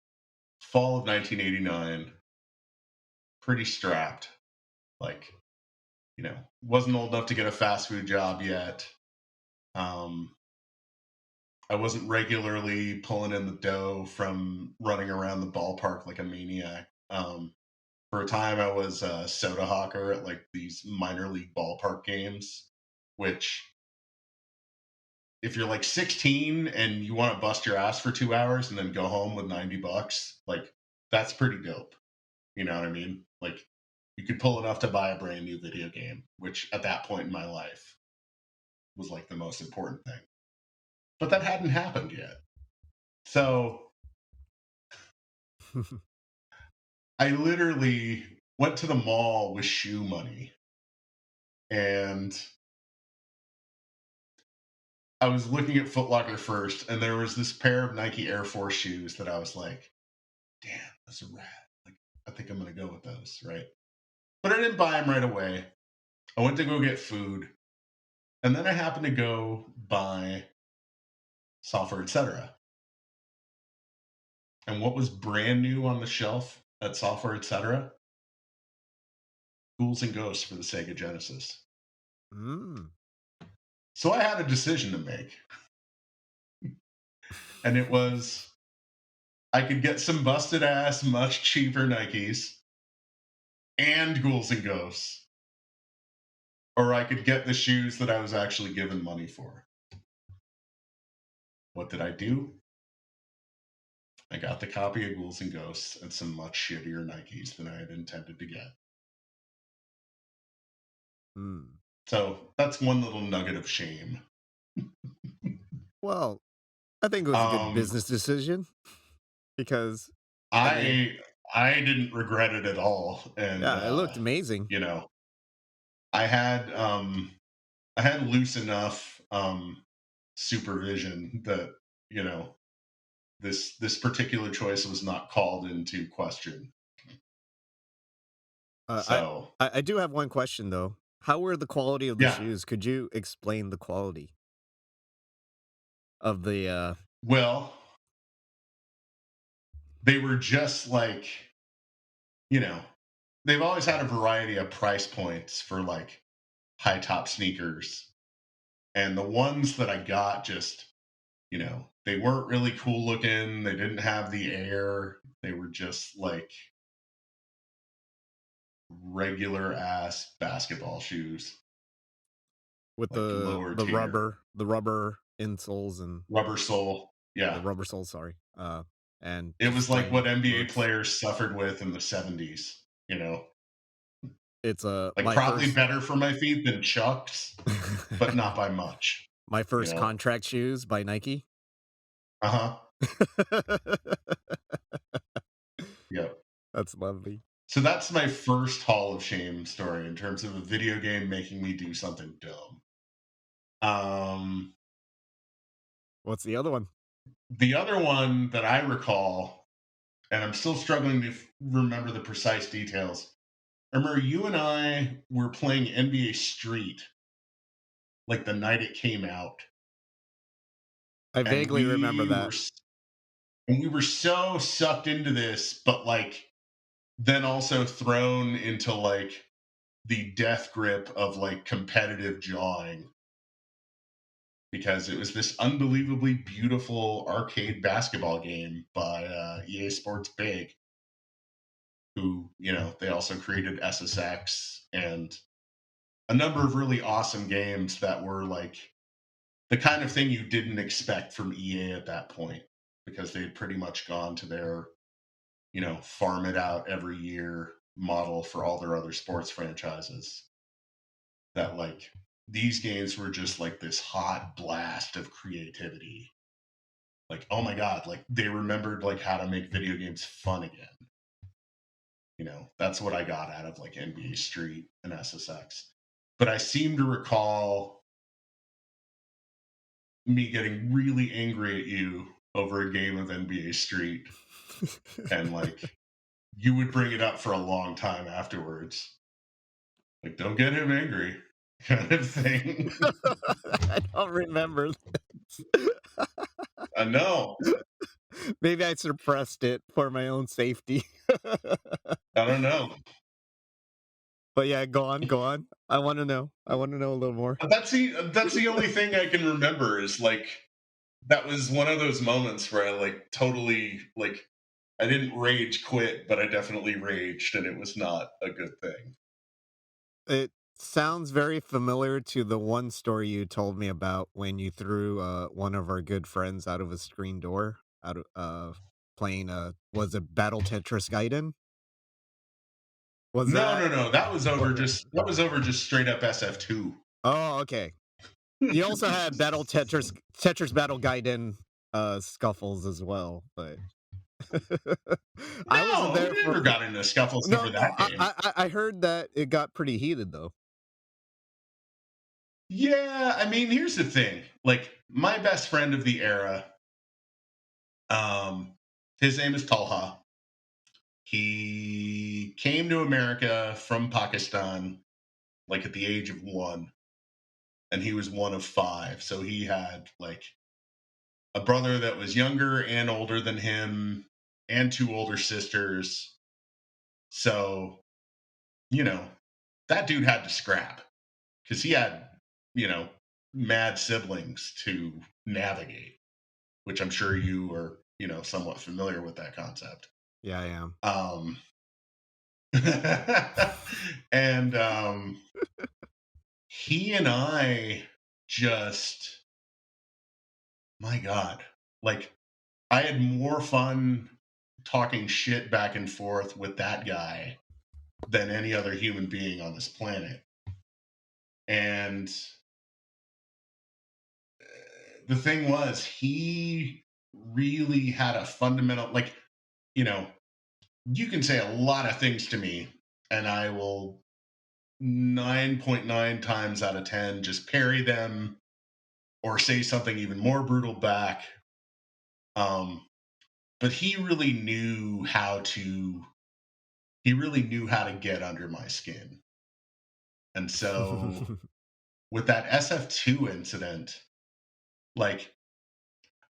fall of 1989, pretty strapped. Like, wasn't old enough to get a fast food job yet. Um, I wasn't regularly pulling in the dough from running around the ballpark like a maniac. For a time, I was a soda hawker at like these minor league ballpark games, which, if you're like 16 and you want to bust your ass for 2 hours and then go home with $90, like that's pretty dope. You know what I mean? Like you could pull enough to buy a brand new video game, which at that point in my life was like the most important thing. But that hadn't happened yet. So I literally went to the mall with shoe money and I was looking at Foot Locker first, and there was this pair of Nike Air Force shoes that I was like, damn, that's a rad. Like, I think I'm going to go with those, right? But I didn't buy them right away. I went to go get food, and then I happened to go buy software, etc. And what was brand new on the shelf at software, etc.? Ghouls and Ghosts for the Sega Genesis. Mm. So I had a decision to make, and it was I could get some busted ass, much cheaper Nikes and Ghouls and Ghosts, or I could get the shoes that I was actually given money for. What did I do? I got the copy of Ghouls and Ghosts and some much shittier Nikes than I had intended to get. Mm. So that's one little nugget of shame. Well, I think it was a good Um, business decision because, I mean, I I didn't regret it at all, and yeah, it looked amazing. you know, I had I had loose enough supervision that you know this particular choice was not called into question. Uh, I, So I do have one question though. How were the quality of the yeah, shoes? Could you explain the quality of the? well, they were just like, you know, they've always had a variety of price points for like high top sneakers, and the ones that I got just, they weren't really cool looking. They didn't have the air. They were just like regular ass basketball shoes, With like lower tier, the rubber insoles and rubber sole. the Yeah. rubber soles, sorry, and It was like what spring NBA boots. players suffered with in the 70s, It's like my probably first better for my feet than Chucks, but not by much, my you first know? contract shoes by Nike. Uh huh. Yep. That's lovely. So that's my first Hall of Shame story in terms of a video game making me do something dumb. Um, What's the other one? the other one that I recall, and I'm still struggling to remember the precise details. I remember you and I were playing NBA Street like the night it came out, I and vaguely remember that. we were so sucked into this, but like then also thrown into like the death grip of like competitive jawing because it was this unbelievably beautiful arcade basketball game by EA Sports Big, who, they also created SSX and a number of really awesome games that were like the kind of thing you didn't expect from EA at that point because they had pretty much gone to their, farm it out every year model for all their other sports franchises. That like these games were just like this hot blast of creativity. Like, oh my God, like they remembered like how to make video games fun again. That's what I got out of like NBA Street and SSX. But I seem to recall me getting really angry at you over a game of NBA Street, and like you would bring it up for a long time afterwards. Like, don't get him angry, kind of thing. I don't remember. I know. Maybe I suppressed it for my own safety. I don't know. But yeah, go on, go on. I want to know. I want to know a little more. That's the only thing I can remember is like that was one of those moments where I like totally like I didn't rage quit, but I definitely raged, and it was not a good thing. It sounds very familiar to the one story you told me about when you threw one of our good friends out of a screen door out of playing was it Battle Tetris Gaiden? Was No, that no, no. That was over just straight up SF2. Oh, okay. You also had Tetris Battle Gaiden scuffles as well, but I wasn't No, we there never for got into scuffles no, over no, that game. I heard that it got pretty heated though. Yeah, I mean, here's the thing. Like, my best friend of the era, um, his name is Talha. He came to America from Pakistan, like at the age of 1, and he was one of 5. So he had like a brother that was younger and older than him, and 2 older sisters. So, you know, that dude had to scrap because he had, you know, mad siblings to navigate, which I'm sure you are, somewhat familiar with that concept. Yeah, I am. Um, and he and I just, my God, like I had more fun talking shit back and forth with that guy than any other human being on this planet. And the thing was, he really had a fundamental, like, you know, you can say a lot of things to me, and I will 9.9 times out of 10 just parry them or say something even more brutal back. but he really knew how to get under my skin. And so with that SF2 incident, like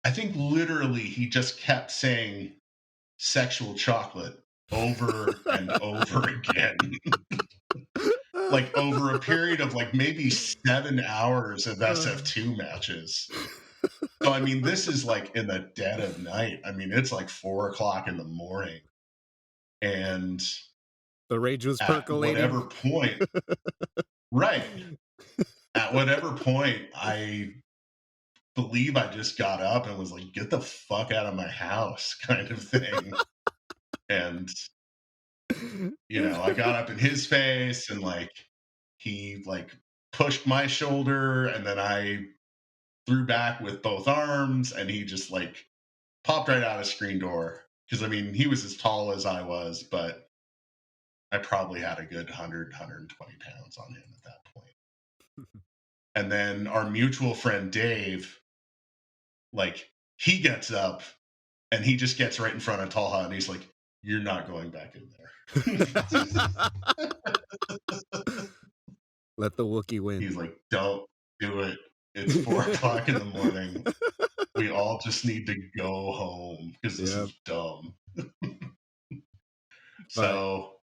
I think literally he just kept saying sexual chocolate over and over again, like over a period of like maybe 7 hours of SF2 matches. So I mean, this is like in the dead of night. I mean, it's like 4 o'clock in the morning. And The rage was at percolating. whatever point, right, at whatever point, I believe I just got up and was like, get the fuck out of my house, kind of thing. And, I got up in his face and like he like pushed my shoulder and then I threw back with both arms and he just like popped right out of screen door. Because I mean, he was as tall as I was, but I probably had a good 100, 120 pounds on him at that point. And then our mutual friend Dave, like, he gets up and he just gets right in front of Talha and he's like, "You're not going back in there." Let the Wookiee win. He's like, "Don't do it. It's 4 o'clock in the morning. We all just need to go home because this Yeah, is dumb." but So,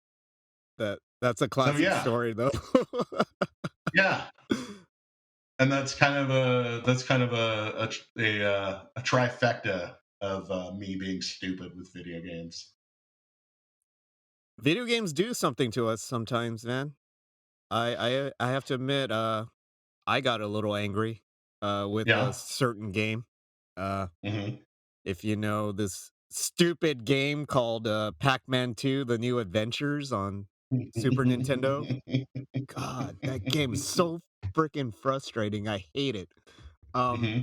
that's a so classic yeah, story though. yeah, and that's kind of a trifecta of me being stupid with video games. Video games do something to us sometimes, man. I have to admit, I got a little angry with a Yeah. certain game. Uh Hmm. if you know this stupid game called Pac-Man 2: The New Adventures on Super Nintendo. God, that game is so freaking frustrating. I hate it. Um Hmm.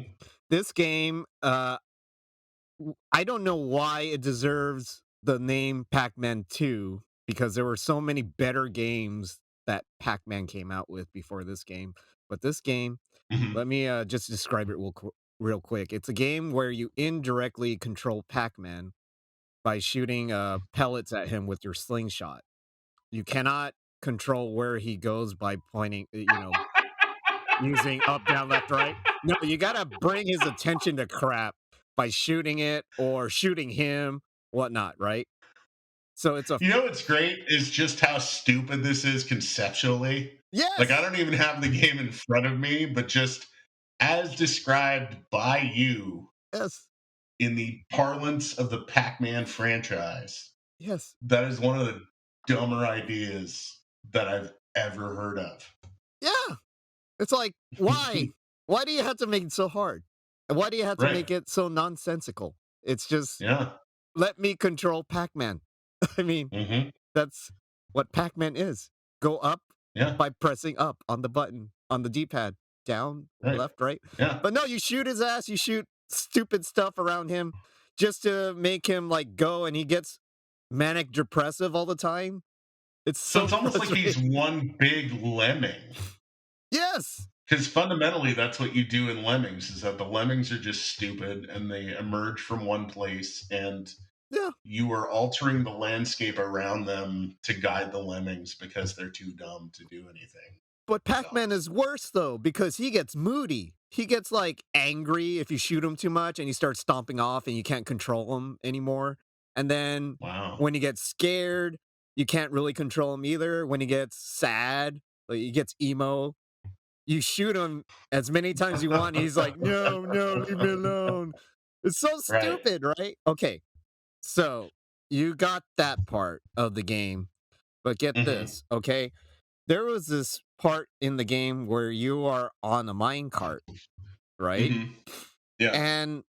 this game, I don't know why it deserves the name Pac-Man 2 because there were so many better games that Pac-Man came out with before this game. But this game, Hmm. let me just describe it real quick. It's a game where you indirectly control Pac-Man by shooting pellets at him with your slingshot. You cannot control where he goes by pointing, using up, down, left, right. No, you gotta bring his attention to crap by shooting it or shooting him, whatnot, right? So it's a You know what's great is just how stupid this is conceptually. Like, I yes, don't even have the game in front of me, but just as described by you yes, in the parlance of the Pac-Man franchise, yes. that is one of the dumber ideas that I've ever heard of. Yeah. It's like, why? Why do you have to make it so hard? And why do you have to Right. make it so nonsensical? It's just Yeah. let me control Pac-Man. I mean, Hmm. that's what Pac-Man is. Go up Yeah. by pressing up on the button on the D-pad. Down, Right. left, right. Yeah. But no, you shoot his ass, you shoot stupid stuff around him just to make him like go and he gets manic depressive all the time. It's So so it's almost like he's frustrating. one big lemming. Yes. Because fundamentally, that's what you do in lemmings is that the lemmings are just stupid and they emerge from one place and Yeah. you are altering the landscape around them to guide the lemmings because they're too dumb to do anything But Pac-Man themselves. is worse though because he gets moody. He gets like angry if you shoot him too much and he starts stomping off and you can't control him anymore. And then Wow. when he gets scared, you can't really control him either. When he gets sad, like he gets emo, you shoot him as many times as you want. And he's like, no, no, leave me alone. It's so Right. stupid, right? Okay. So you got that part of the game, but get Hmm. this, okay? There was this part in the game where you are on a mine cart, right? Hmm. Yeah. And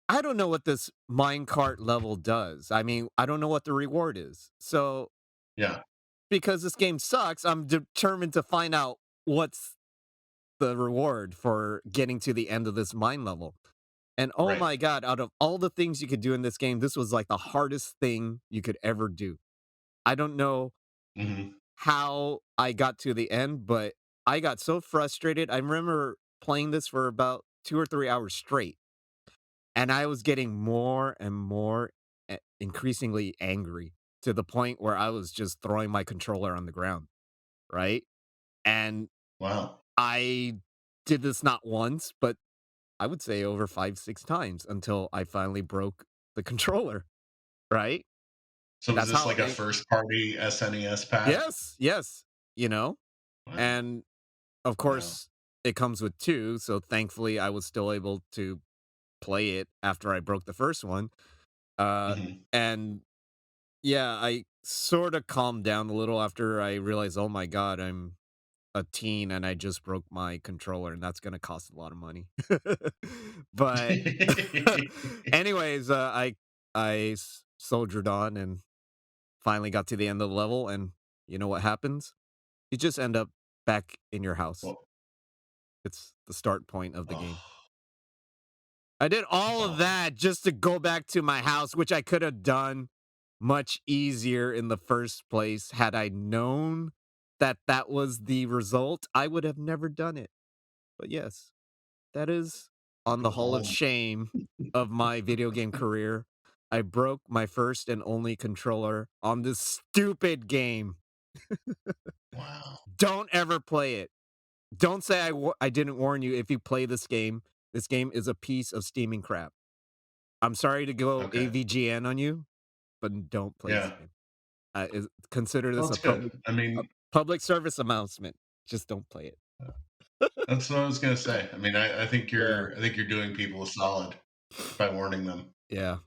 I don't know what this mine cart level does. I mean, I don't know what the reward is. So, Yeah. because this game sucks, I'm determined to find out what's the reward for getting to the end of this mine level. And oh Right. my God, out of all the things you could do in this game, this was like the hardest thing you could ever do. I don't know Hmm. how I got to the end, but I got so frustrated. I remember playing this for about 2 or 3 hours straight, and I was getting more and more increasingly angry to the point where I was just throwing my controller on the ground, right? And Wow. I did this not once, but I would say over 5, 6 times until I finally broke the controller, right? So is That's this how like a first party SNES pack? Yes, yes, you know? Wow. And, of Wow. course, it comes with 2, so thankfully, I was still able to play it after I broke the first one, uh, Hmm. and yeah, I sorta calmed down a little after I realized, "Oh my god, I'm a teen and I just broke my controller, and that's gonna cost a lot of money." But anyways, I soldiered on and finally got to the end of the level, and you know what happens? You just end up back in your house. Well, It's the start point of the game. oh, I did that's all of awesome. that just to go back to my house, which I could have done much easier in the first place. Had I known that that was the result, I would have never done it. But yes, that is on the Go Hall of home. Shame of my video game career. I broke my first and only controller on this stupid game. Wow. Don't ever play it. Don't say I didn't warn you if you play this game. This game is a piece of steaming crap. I'm sorry to go Okay. AVGN on you, but don't play this Yeah. game. Consider Well, this that's good. I a mean, public service announcement. Just don't play it. that's what I was gonna say. I mean, Yeah. I think you're doing people a solid by warning them. Yeah.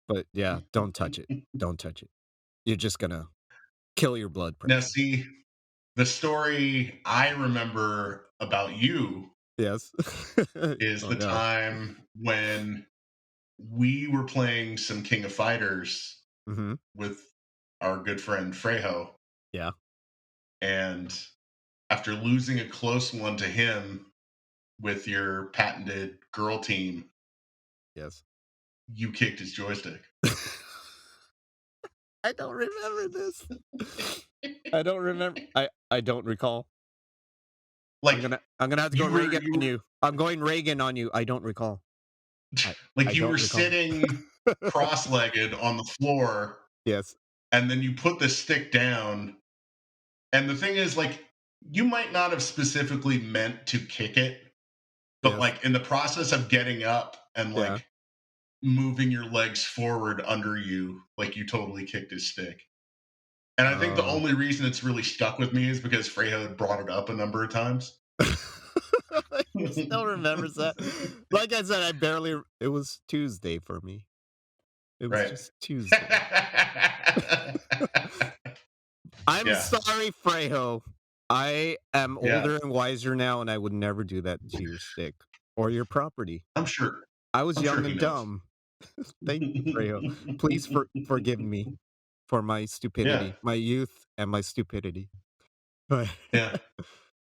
But yeah, don't touch it. Don't touch it. You're just gonna kill your blood Now, pressure. see, the story I remember about you Yes. is Oh the no. time when we were playing some King of Fighters Hmm. with our good friend Frejo, Yeah. and after losing a close one to him with your patented girl team, Yes. you kicked his joystick. I don't remember this. I don't remember. I don't recall. Like I'm gonna have to go Reagan you on were you. I'm going Reagan on you. I don't recall. I like I you were don't recall. sitting cross-legged on the floor, Yes. and then you put the stick down. And the thing is, like, you might not have specifically meant to kick it, but Yes. like in the process of getting up and Yeah. like moving your legs forward under you, like you totally kicked his stick. And I think the Uh, only reason it's really stuck with me is because Freya had brought it up a number of times. he still remembers that. Like I said, I barely. It was Tuesday for me. It was Right. just Tuesday. I'm Yeah. sorry, Frejo. I am Yeah. older and wiser now, and I would never do that to your stick or your property. I'm sure. I was I'm sure young he and knows. dumb. Thank you, Frejo. Please forgive me for my Yeah. stupidity, my youth, and my stupidity. But Yeah.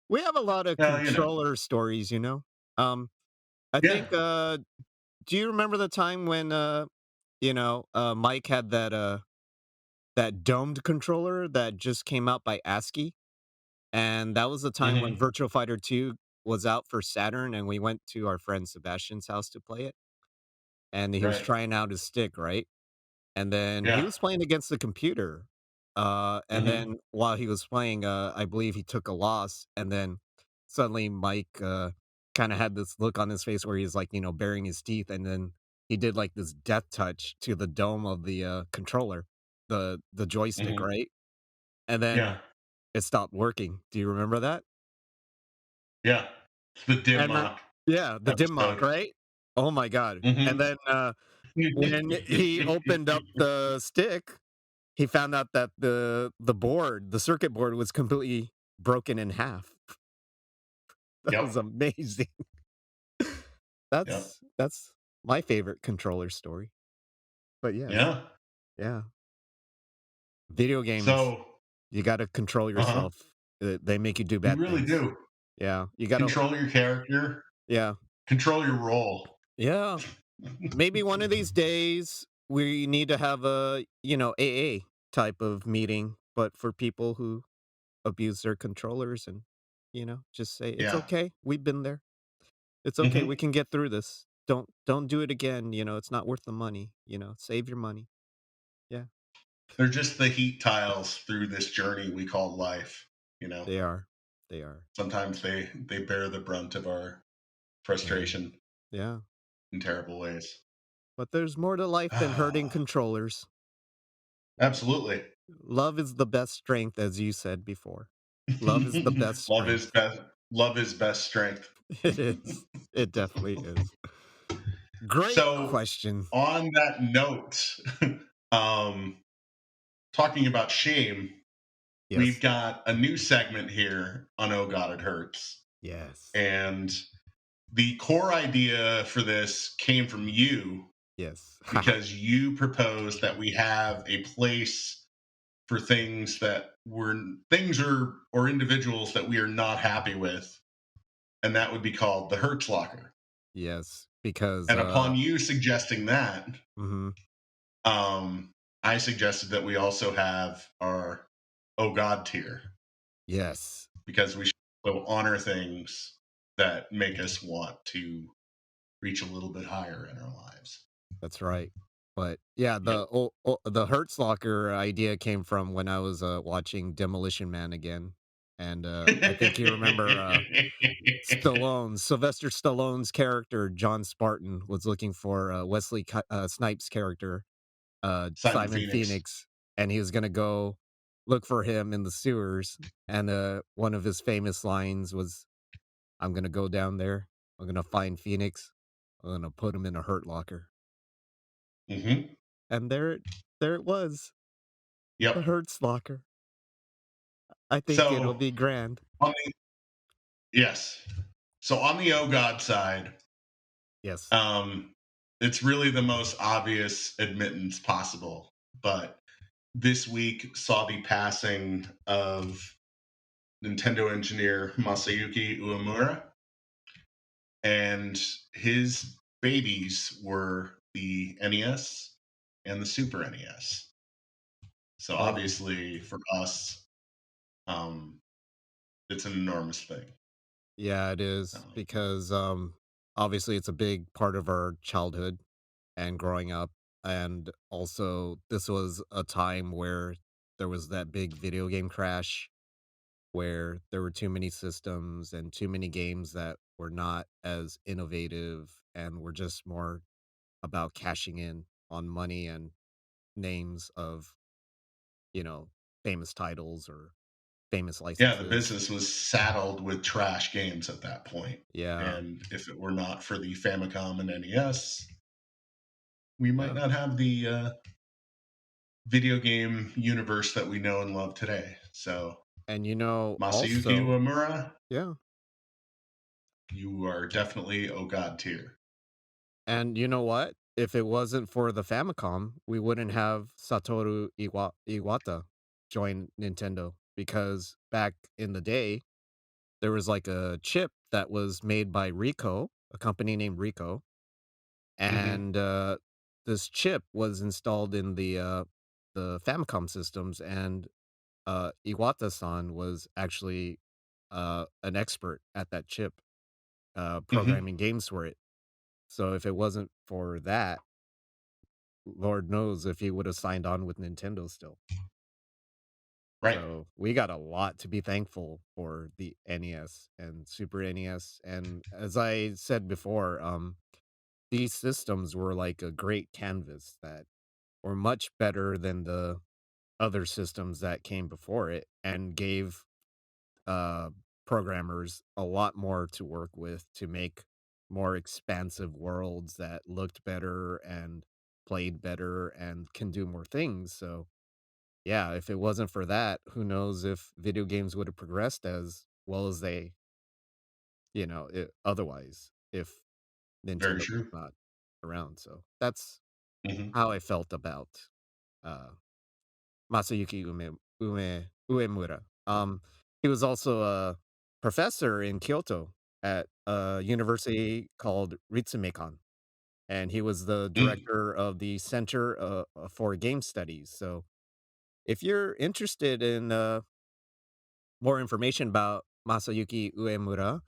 we have a lot of Yeah. You know. controller stories, you know. I Yeah. think. Do you remember the time when Mike had that domed controller that just came out by ASCII? And that was the time when Hmm. Virtual Fighter 2 was out for Saturn, and we went to our friend Sebastian's house to play it, and he was Right. trying out his stick, right? And then he Yeah. was playing against the computer, and Hmm. then while he was playing, I believe he took a loss, and then suddenly Mike, kinda had this look on his face where he's, like, baring his teeth, and then he did, like, this death touch to the dome of the, controller, the joystick, Hmm. right? And then Yeah. it stopped working. Do you remember that? Yeah. It's the dim And mock yeah, the dim mock, episode. right? Oh my god. And Hmm. then, when he opened up the stick, he found out that the circuit board was completely broken in half. That was Yep. amazing. Yep. That's my favorite controller story. But yes, Yeah. yeah. Video games, So, you gotta control uh-huh. yourself. They make you do You bad really things. do. Yeah, you gotta Control your character, yeah. control your role. Yeah. Maybe one of these days we need to have a, AA type of meeting, but for people who abuse their controllers and, just say, "It's Yeah. okay. We've been there. It's okay. We Hmm. can get through this. Don't do it again. It's not worth the money. Save your money." They're just the heat tiles through this journey we call life. You know, They are. They are. sometimes they bear the brunt of our And frustration yeah. in terrible ways. But there's more to life than hurting controllers. Absolutely. Love is the best strength, as you said before. Love is the best Love is strength. best. Love is best strength. It is. It definitely is. Great So, question. on that note, um, talking about shame, we've Yes. got a new segment here on Oh God It Hurts. Yes. And the core idea for this came from you Yes. because you proposed that we have a place for things or individuals that we are not happy with, and that would be called the Hertz Locker. Yes. Because And upon you suggesting that, mhm. um, I suggested that we also have our Oh God tier Yes. because we should also honor things that make us want to reach a little bit higher in our lives. That's right. But yeah, Yep. the Hertzlocker idea came from when I was watching Demolition Man again. And I think you remember Sylvester Stallone's character, John Spartan, was looking for Snipes' character, Simon Simon Phoenix. Phoenix, and he was gonna go look for him in the sewers. And one of his famous lines was, "I'm gonna go down there. I'm gonna find Phoenix. I'm gonna put him in a hurt locker." Hmm. And there it was, the Yep. Hertz locker. I think it'll So be grand. on the yes, so on the Oh God side, Yes. um, it's really the most obvious admittance possible. But this week saw the passing of Nintendo engineer Masayuki Uemura, and his babies were the NES and the Super NES. So Oh, obviously, for us, um, it's an enormous thing. yeah, it is Um, because obviously it's a big part of our childhood and growing up. And also this was a time where there was that big video game crash where there were too many systems and too many games that were not as innovative and were just more about cashing in on money and names of, you know, famous titles or famous yeah, the licenses. business was saddled with trash games at that point, Yeah. and if it were not for the Famicom and NES, we might Yeah. not have the video game universe that we know and love today. So, And Masayuki also, Uemura, yeah. you are definitely Oh God tier. And you know what? If it wasn't for the Famicom, we wouldn't have Iwata join Nintendo because back in the day, there was like a chip that was made by Ricoh, a company named Ricoh, Hmm. and this chip was installed in the Famicom systems, and Iwata-san was actually an expert at that chip, Hmm. programming games for it. So if it wasn't for that, Lord knows if he would have signed on with Nintendo still. Right. So we got a lot to be thankful for the NES and Super NES. And as I said before, these systems were like a great canvas that were much better than the other systems that came before it and gave uh, programmers a lot more to work with to make more expansive worlds that looked better and played better and can do more things. So, yeah, if it wasn't for that, who knows if video games would have progressed as well as they, otherwise, if Very Nintendo was true. not around. So that's Hmm. how I felt about uh, Uemura. He was also a professor in Kyoto at a university called Ritsumeikan, and he was the Mm. director of the Center for Game Studies. So, if you're interested in more information about Masayuki Uemura,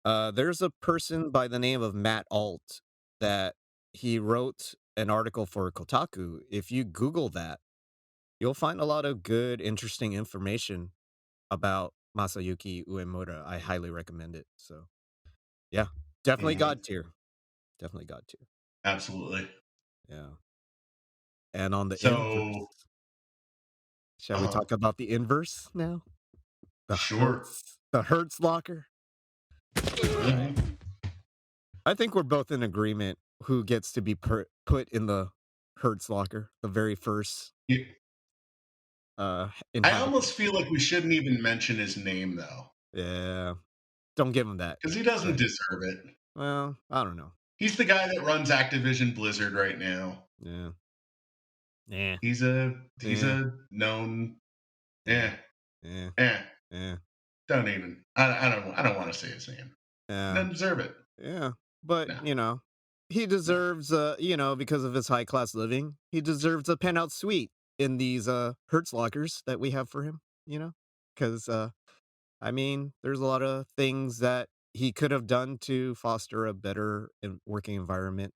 there's a person by the name of Matt Alt that he wrote an article for Kotaku. If you Google that, You'll find a lot of good, interesting information about Masayuki Uemura. I highly recommend it. So, yeah, definitely Hmm. God tier. Definitely God tier. Absolutely. Yeah. And on the So, inverse, shall we uh, talk about the inverse now? sure. The Hertz locker. All right. Hmm. I think we're both in agreement who gets to be put in the Hertz locker, the very first I inhabitant. almost feel like we shouldn't even mention his name though, Yeah. Don't give him that because he doesn't credit. deserve it. Well, I don't know. He's the guy that runs Activision Blizzard right now. Yeah. Yeah. He's Yeah. a known Yeah. eh Yeah. eh. Yeah. Don't even. I don't want to say his name. He Yeah. doesn't deserve it. Yeah. But, No, he no. deserves because of his high class living, he deserves a penthouse suite in these Hertz lockers that we have for him, Cuz I mean, there's a lot of things that he could have done to foster a better working environment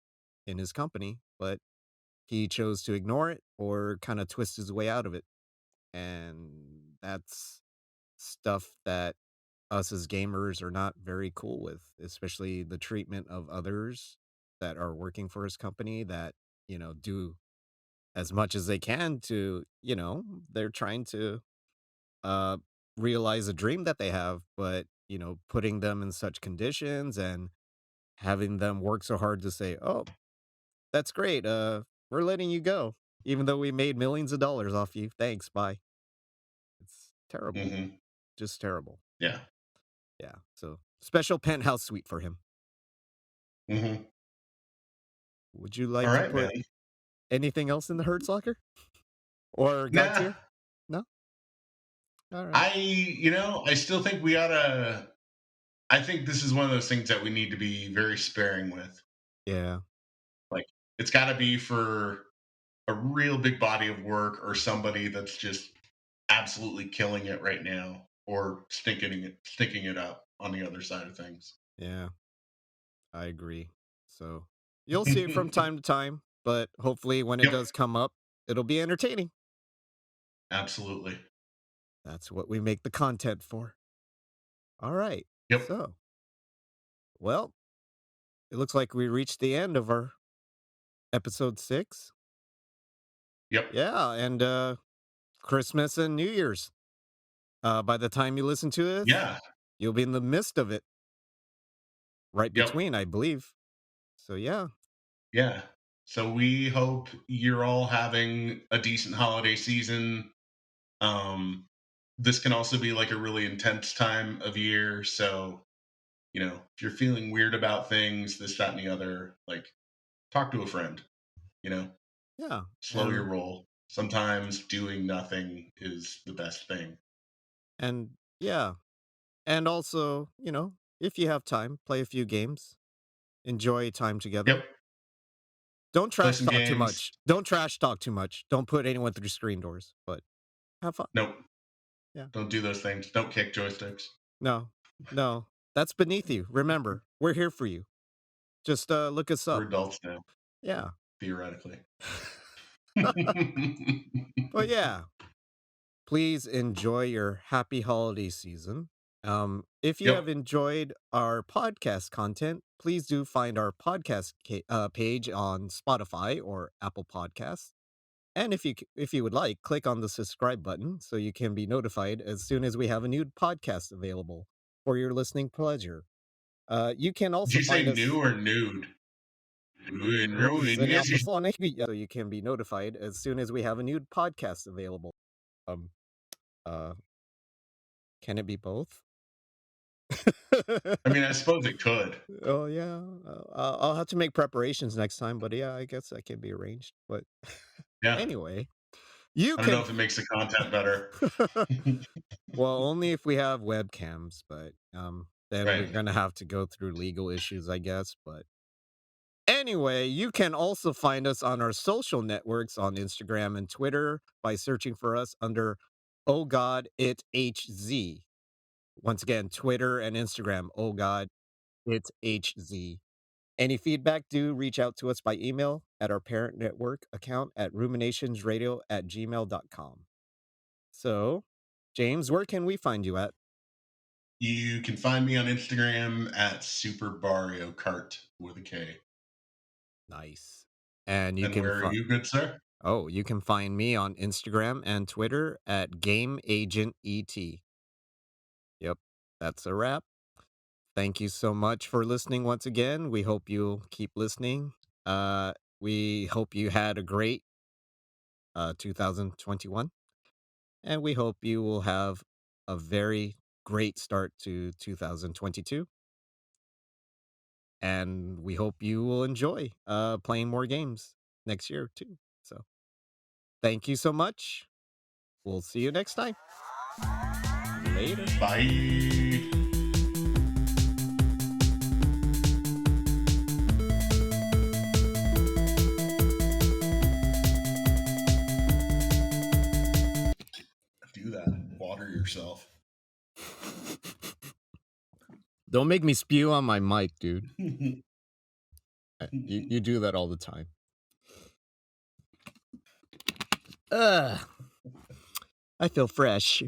in his company, but he chose to ignore it or kind of twist his way out of it. And that's stuff that us as gamers are not very cool with, especially the treatment of others that are working for his company that, do as much as they can to, they're trying to uh, realize a dream that they have, but putting them in such conditions and having them work so hard to say, "Oh, that's great. We're letting you go, even though we made millions of dollars off you. Thanks, bye." It's terrible, Hmm. just terrible. Yeah. Yeah. So special penthouse suite for him. Hmm. Would you All like to right, man. put anything else in the Hertz locker or God Nah, tier? No. All right. I still think we oughta. I think this is one of those things that we need to be very sparing with. Yeah. Like, it's got to be for a real big body of work or somebody that's just absolutely killing it right now or stinking it up on the other side of things. Yeah. I agree. So you'll see it from time to time, but hopefully when it Yep, does come up, it'll be entertaining. absolutely. That's what we make the content for. All right. Yep, So, well, it looks like we reached the end of our episode 6. yep, Yeah, and Christmas and New Year's. By the time you listen to this, yeah, you'll be in the midst of it, right yep, between, I believe. So, yeah. yeah. So we hope you're all having a decent holiday season. Um, this can also be like a really intense time of year. So, if you're feeling weird about things, this, that, and the other, like, talk to a friend, you know, Yeah. slow your And roll. Sometimes doing nothing is the best thing. yeah. And also, if you have time, play a few games, enjoy time together. Yep. Don't Play trash some talk too games. much. Don't trash talk too much. Don't put anyone through screen doors, but have fun. Nope. Yeah. Don't do those things. Don't kick joysticks. No, no, that's beneath you. Remember, we're here for you. Just look us We're up. adults now, Yeah. theoretically. But yeah, please enjoy your happy holiday season. If you have Yep. enjoyed our podcast content, please do find our podcast page on Spotify or Apple Podcasts. And if you would like, click on the subscribe button so you can be notified as soon as we have a new podcast available for your listening pleasure. You can Did also you find say new us or nude? so you can be notified as soon as we have a new podcast available. Um, uh, can it be both? I mean, I suppose it could. Oh yeah, I'll have to make preparations next time, but yeah, I guess that can be arranged. But Yeah. anyway, you I don't know can. if it makes the content better. Well, only if we have webcams, but then we're Right. gonna have to go through legal issues, I guess. But anyway, you can also find us on our social networks on Instagram and Twitter by searching for us under Oh God It HZ. Once again, Twitter and Instagram, Oh God It HZ. Any feedback, do reach out to us by email at our parent network account at ruminationsradio@gmail.com. So, James, where can we find you at? You can find me on Instagram at Super Mario Kart with a K. Nice. And you And can where are you, good sir? you can find me on Instagram and Twitter at GameAgent ET. Yep, that's a wrap. Thank you so much for listening once again. We hope you'll keep listening. We hope you had a great 2021, and we hope you will have a very great start to 2022. And we hope you will enjoy playing more games next year too. So, thank you so much. We'll see you next time. Later. Bye. Do that. Water yourself. Don't make me spew on my mic, dude. You do that all the time. Ugh. I feel fresh.